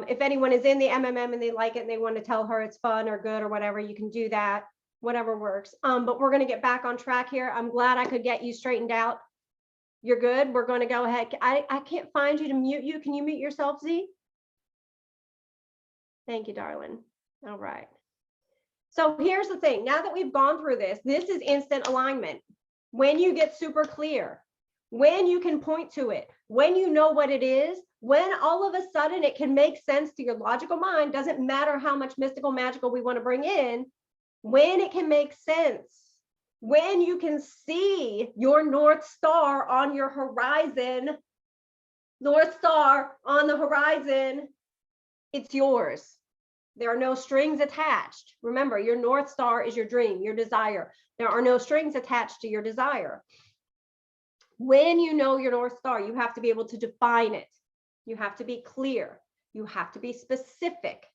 A: If anyone is in the MMM and they like it and they want to tell her it's fun or good or whatever, you can do that, whatever works. But we're going to get back on track here. I'm glad I could get you straightened out. You're good. We're going to go ahead. I can't find you to mute you. Can you mute yourself, Z? Thank you, darling. All right. So here's the thing. Now that we've gone through this, this is instant alignment. When you get super clear, when you can point to it, when you know what it is, when all of a sudden it can make sense to your logical mind, doesn't matter how much mystical, magical we want to bring in, when it can make sense, when you can see your North Star on your horizon, North Star on the horizon, it's yours. There are no strings attached. Remember, your North Star is your dream, your desire. There are no strings attached to your desire. When you know your North Star, you have to be able to define it. You have to be clear. You have to be specific.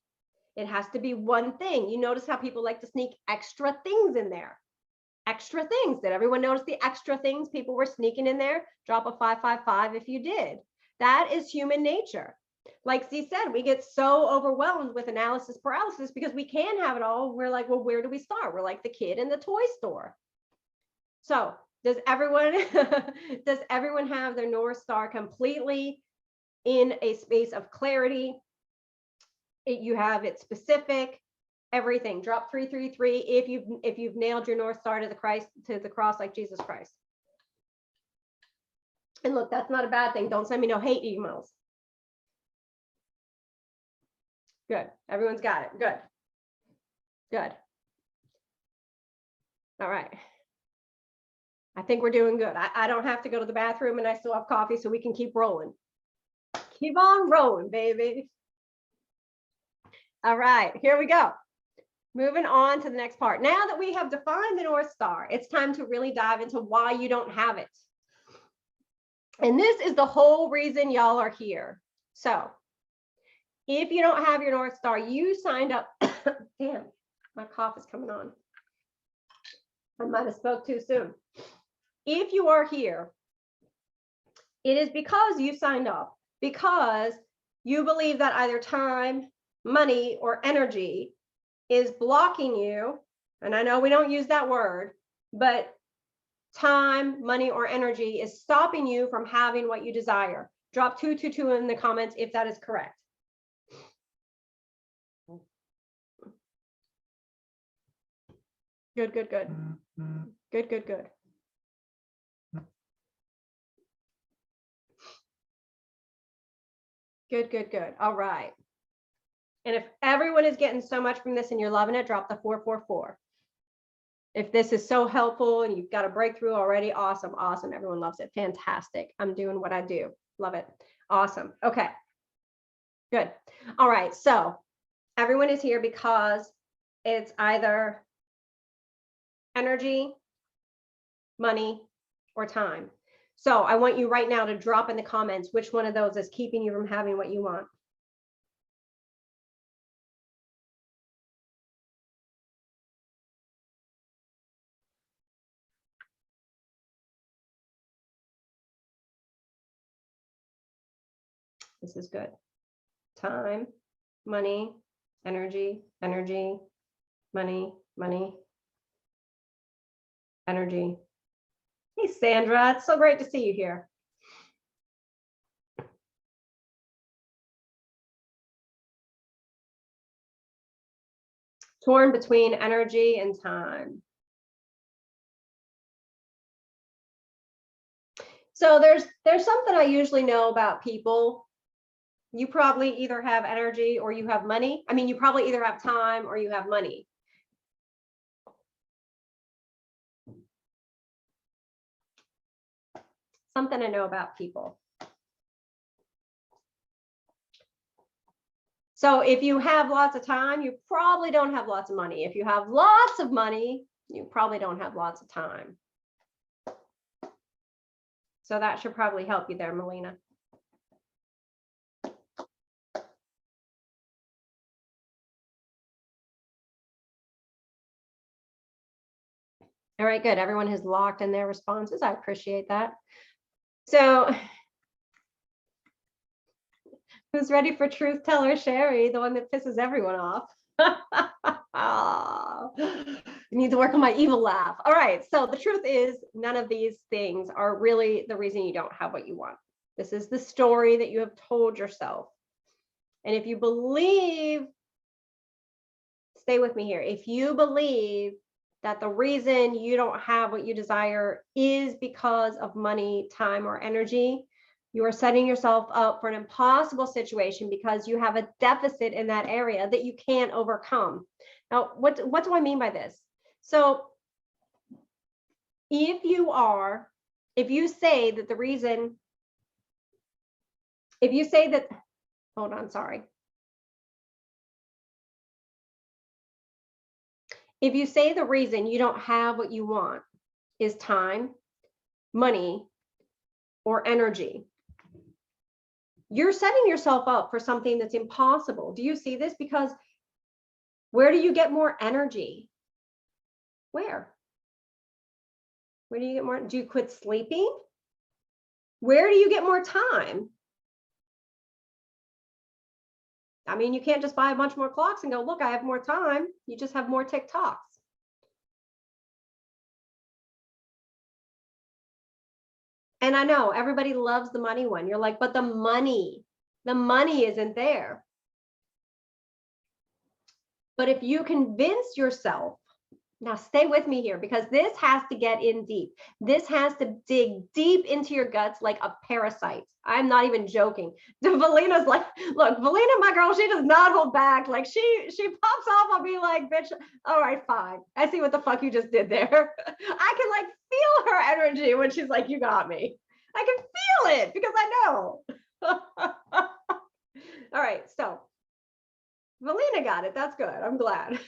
A: It has to be one thing. You notice how people like to sneak extra things in there. Extra things. Did everyone notice the extra things people were sneaking in there? Drop a 555 if you did. That is human nature. Like Z said, we get so overwhelmed with analysis paralysis because we can have it all. We're like, well, where do we start? We're like the kid in the toy store. So does everyone have their North Star completely in a space of clarity? You have it specific, everything. Drop 333 if you've nailed your North Star to the cross like Jesus Christ. And look, that's not a bad thing. Don't send me no hate emails. Good. Everyone's got it. Good. Good. All right. I think we're doing good. I don't have to go to the bathroom and I still have coffee, so we can keep rolling. Keep on rolling, baby. All right, here we go. Moving on to the next part. Now that we have defined the North Star, it's time to really dive into why you don't have it. And this is the whole reason y'all are here. So if you don't have your North Star, you signed up. Damn, my cough is coming on. I might have spoke too soon. If you are here, it is because you signed up, because you believe that either time, money, or energy is blocking you. And I know we don't use that word, but time, money, or energy is stopping you from having what you desire. Drop 222 in the comments if that is correct. Good, good, good. Good, good, good. Good, good, good. All right. And if everyone is getting so much from this and you're loving it, drop the 444. If this is so helpful and you've got a breakthrough already, awesome, awesome. Everyone loves it. Fantastic. I'm doing what I do. Love it. Awesome. Okay. Good. All right. So everyone is here because it's either energy, money, or time. So I want you right now to drop in the comments which one of those is keeping you from having what you want. This is good. Time, money, energy, energy, money, money, energy. Hey, Sandra, it's so great to see you here. Torn between energy and time. So there's something I usually know about people. You probably either have energy or you have money. I mean, you probably either have time or you have money. Something I know about people. So if you have lots of time, you probably don't have lots of money. If you have lots of money, you probably don't have lots of time. So that should probably help you there, Melina. All right, good. Everyone has locked in their responses. I appreciate that. So who's ready for truth teller Sherry, the one that pisses everyone off? I need to work on my evil laugh. All right, so the truth is none of these things are really the reason you don't have what you want. This is the story that you have told yourself. And if you believe, stay with me here, if you believe that the reason you don't have what you desire is because of money, time, or energy, you are setting yourself up for an impossible situation because you have a deficit in that area that you can't overcome. Now, what do I mean by this? So if you say that the reason, if you say that, hold on, sorry. If you say the reason you don't have what you want is time, money, or energy, you're setting yourself up for something that's impossible. Do you see this? Because where do you get more energy? Where? Where do you get more? Do you quit sleeping? Where do you get more time? I mean, you can't just buy a bunch more clocks and go, look, I have more time. You just have more TikToks. And I know everybody loves the money one. You're like, but the money isn't there. But if you convince yourself, now stay with me here, because this has to get in deep. This has to dig deep into your guts like a parasite. I'm not even joking. Valina's like, look, Valina, my girl, she does not hold back. Like she pops off. I'll be like, bitch, all right, fine. I see what the fuck you just did there. I can like feel her energy when she's like, you got me. I can feel it because I know. All right, so Valina got it. That's good. I'm glad.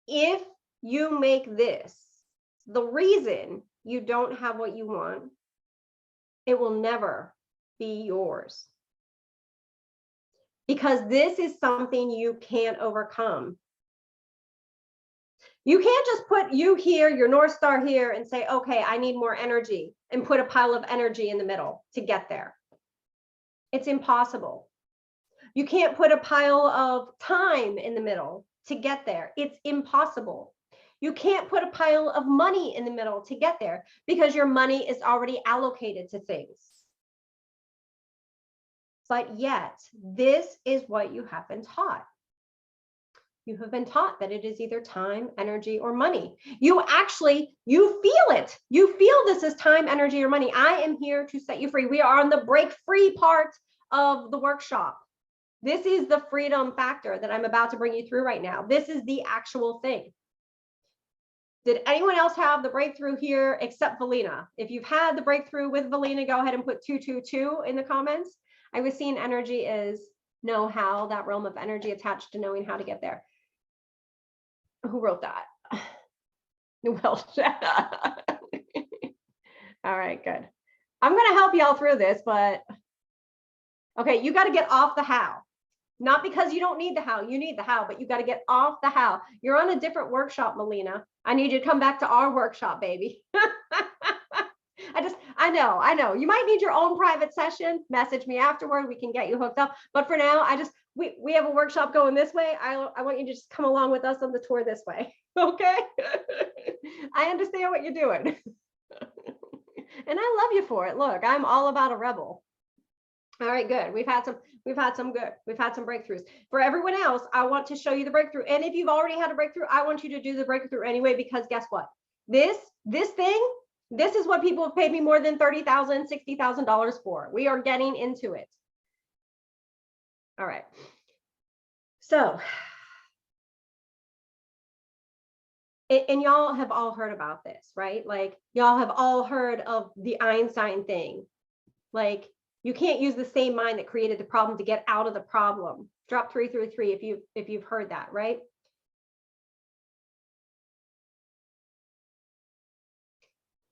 A: If you make this the reason you don't have what you want, it will never be yours. Because this is something you can't overcome. You can't just put you here, your North Star here, and say, okay, I need more energy, and put a pile of energy in the middle to get there. It's impossible. You can't put a pile of time in the middle to get there. It's impossible. You can't put a pile of money in the middle to get there because your money is already allocated to things. But yet, this is what you have been taught. You have been taught that it is either time, energy, or money. You feel it. You feel this is time, energy, or money. I am here to set you free. We are on the break free part of the workshop. This is the freedom factor that I'm about to bring you through right now. This is the actual thing. Did anyone else have the breakthrough here except Valina? If you've had the breakthrough with Valina, go ahead and put 222 in the comments. I was seeing energy is know how, that realm of energy attached to knowing how to get there. Who wrote that? Well, all right, good. I'm going to help y'all through this, but okay, you got to get off the how. Not because you don't need the how, you need the how, but you got to get off the how. You're on a different workshop, Melina. I need you to come back to our workshop, baby. I know. You might need your own private session. Message me afterward. We can get you hooked up. But for now, we have a workshop going this way. I want you to just come along with us on the tour this way. Okay? I understand what you're doing. And I love you for it. Look, I'm all about a rebel. All right, good. We've had some breakthroughs. For everyone else, I want to show you the breakthrough. And if you've already had a breakthrough, I want you to do the breakthrough anyway, because guess what? This is what people have paid me more than $30,000, $60,000 for. We are getting into it. All right. So, and y'all have all heard about this, right? Like y'all have all heard of the Einstein thing. Like you can't use the same mind that created the problem to get out of the problem. Drop 3 through 3 if you've heard that, right?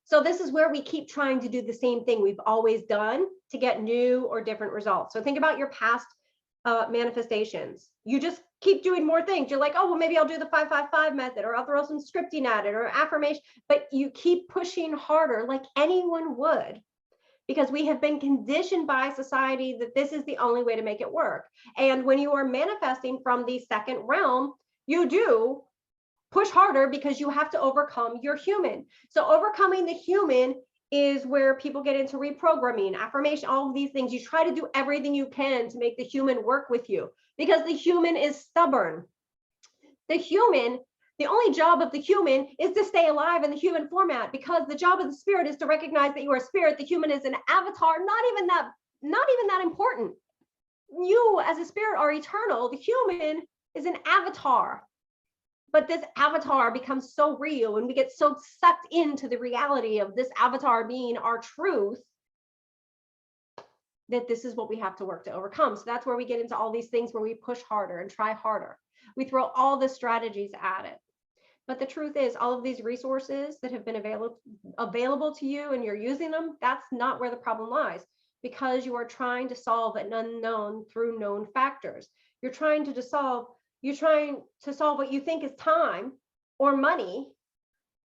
A: So this is where we keep trying to do the same thing we've always done to get new or different results. So think about your past manifestations. You just keep doing more things. You're like, oh, well, maybe I'll do the 5-5-5 method, or I'll throw some scripting at it, or affirmation, but you keep pushing harder like anyone would, because we have been conditioned by society that this is the only way to make it work. And when you are manifesting from the second realm, you do push harder because you have to overcome your human. So overcoming the human is where people get into reprogramming, affirmation, all of these things. You try to do everything you can to make the human work with you, because the human is stubborn. The only job of the human is to stay alive in the human format, because the job of the spirit is to recognize that you are a spirit. The human is an avatar, not even that important. You as a spirit are eternal. The human is an avatar. But this avatar becomes so real, and we get so sucked into the reality of this avatar being our truth, that this is what we have to work to overcome. So that's where we get into all these things where we push harder and try harder. We throw all the strategies at it. But the truth is, all of these resources that have been available to you and you're using them, that's not where the problem lies, because you are trying to solve an unknown through known factors. You're trying to solve what you think is time or money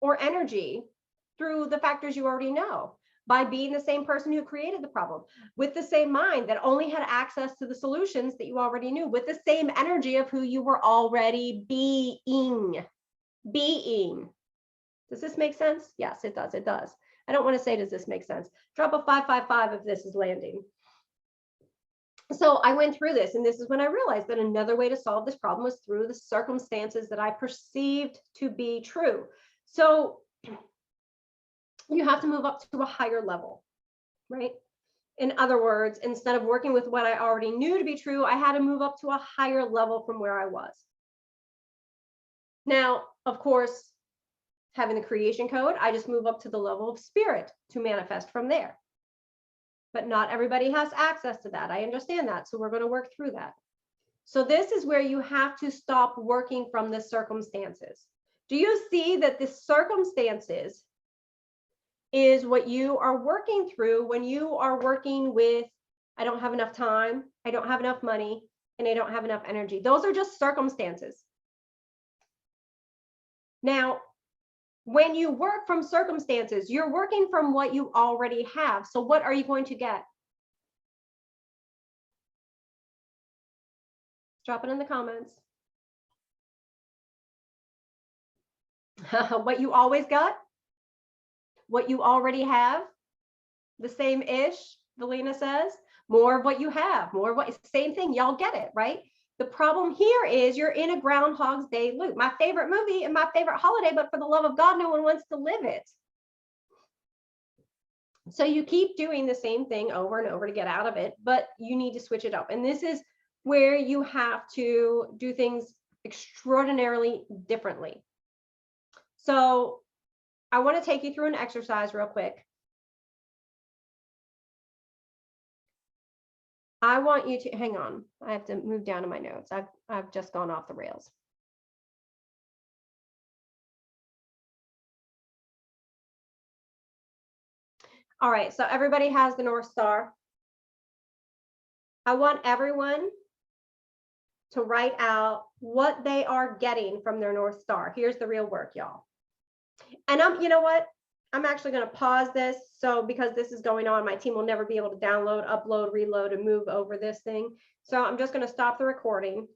A: or energy through the factors you already know, by being the same person who created the problem, with the same mind that only had access to the solutions that you already knew, with the same energy of who you were already being. Does this make sense? Yes, it does. It does. I don't want to say, does this make sense? Drop a 5-5-5 if this is landing. So I went through this, and this is when I realized that another way to solve this problem was through the circumstances that I perceived to be true. So you have to move up to a higher level, right? In other words, instead of working with what I already knew to be true, I had to move up to a higher level from where I was. Now, of course, having the creation code, I just move up to the level of spirit to manifest from there. But not everybody has access to that. I understand that. So we're going to work through that. So this is where you have to stop working from the circumstances. Do you see that the circumstances is what you are working through when you are working with, I don't have enough time, I don't have enough money, and I don't have enough energy? Those are just circumstances. Now, when you work from circumstances, you're working from what you already have. So what are you going to get? Drop it in the comments. What you always got? What you already have? The same-ish, Valina says. More of what you have, more of what, same thing, y'all get it, right? The problem here is you're in a Groundhog's Day loop. My favorite movie and my favorite holiday, but for the love of God, no one wants to live it. So you keep doing the same thing over and over to get out of it, but you need to switch it up. And this is where you have to do things extraordinarily differently. So I want to take you through an exercise real quick. I want you to hang on. I have to move down to my notes. I've just gone off the rails. All right, so everybody has the North Star. I want everyone to write out what they are getting from their North Star. Here's the real work, y'all. And you know what? I'm actually going to pause this. So because this is going on, my team will never be able to download, upload, reload, and move over this thing. So I'm just going to stop the recording.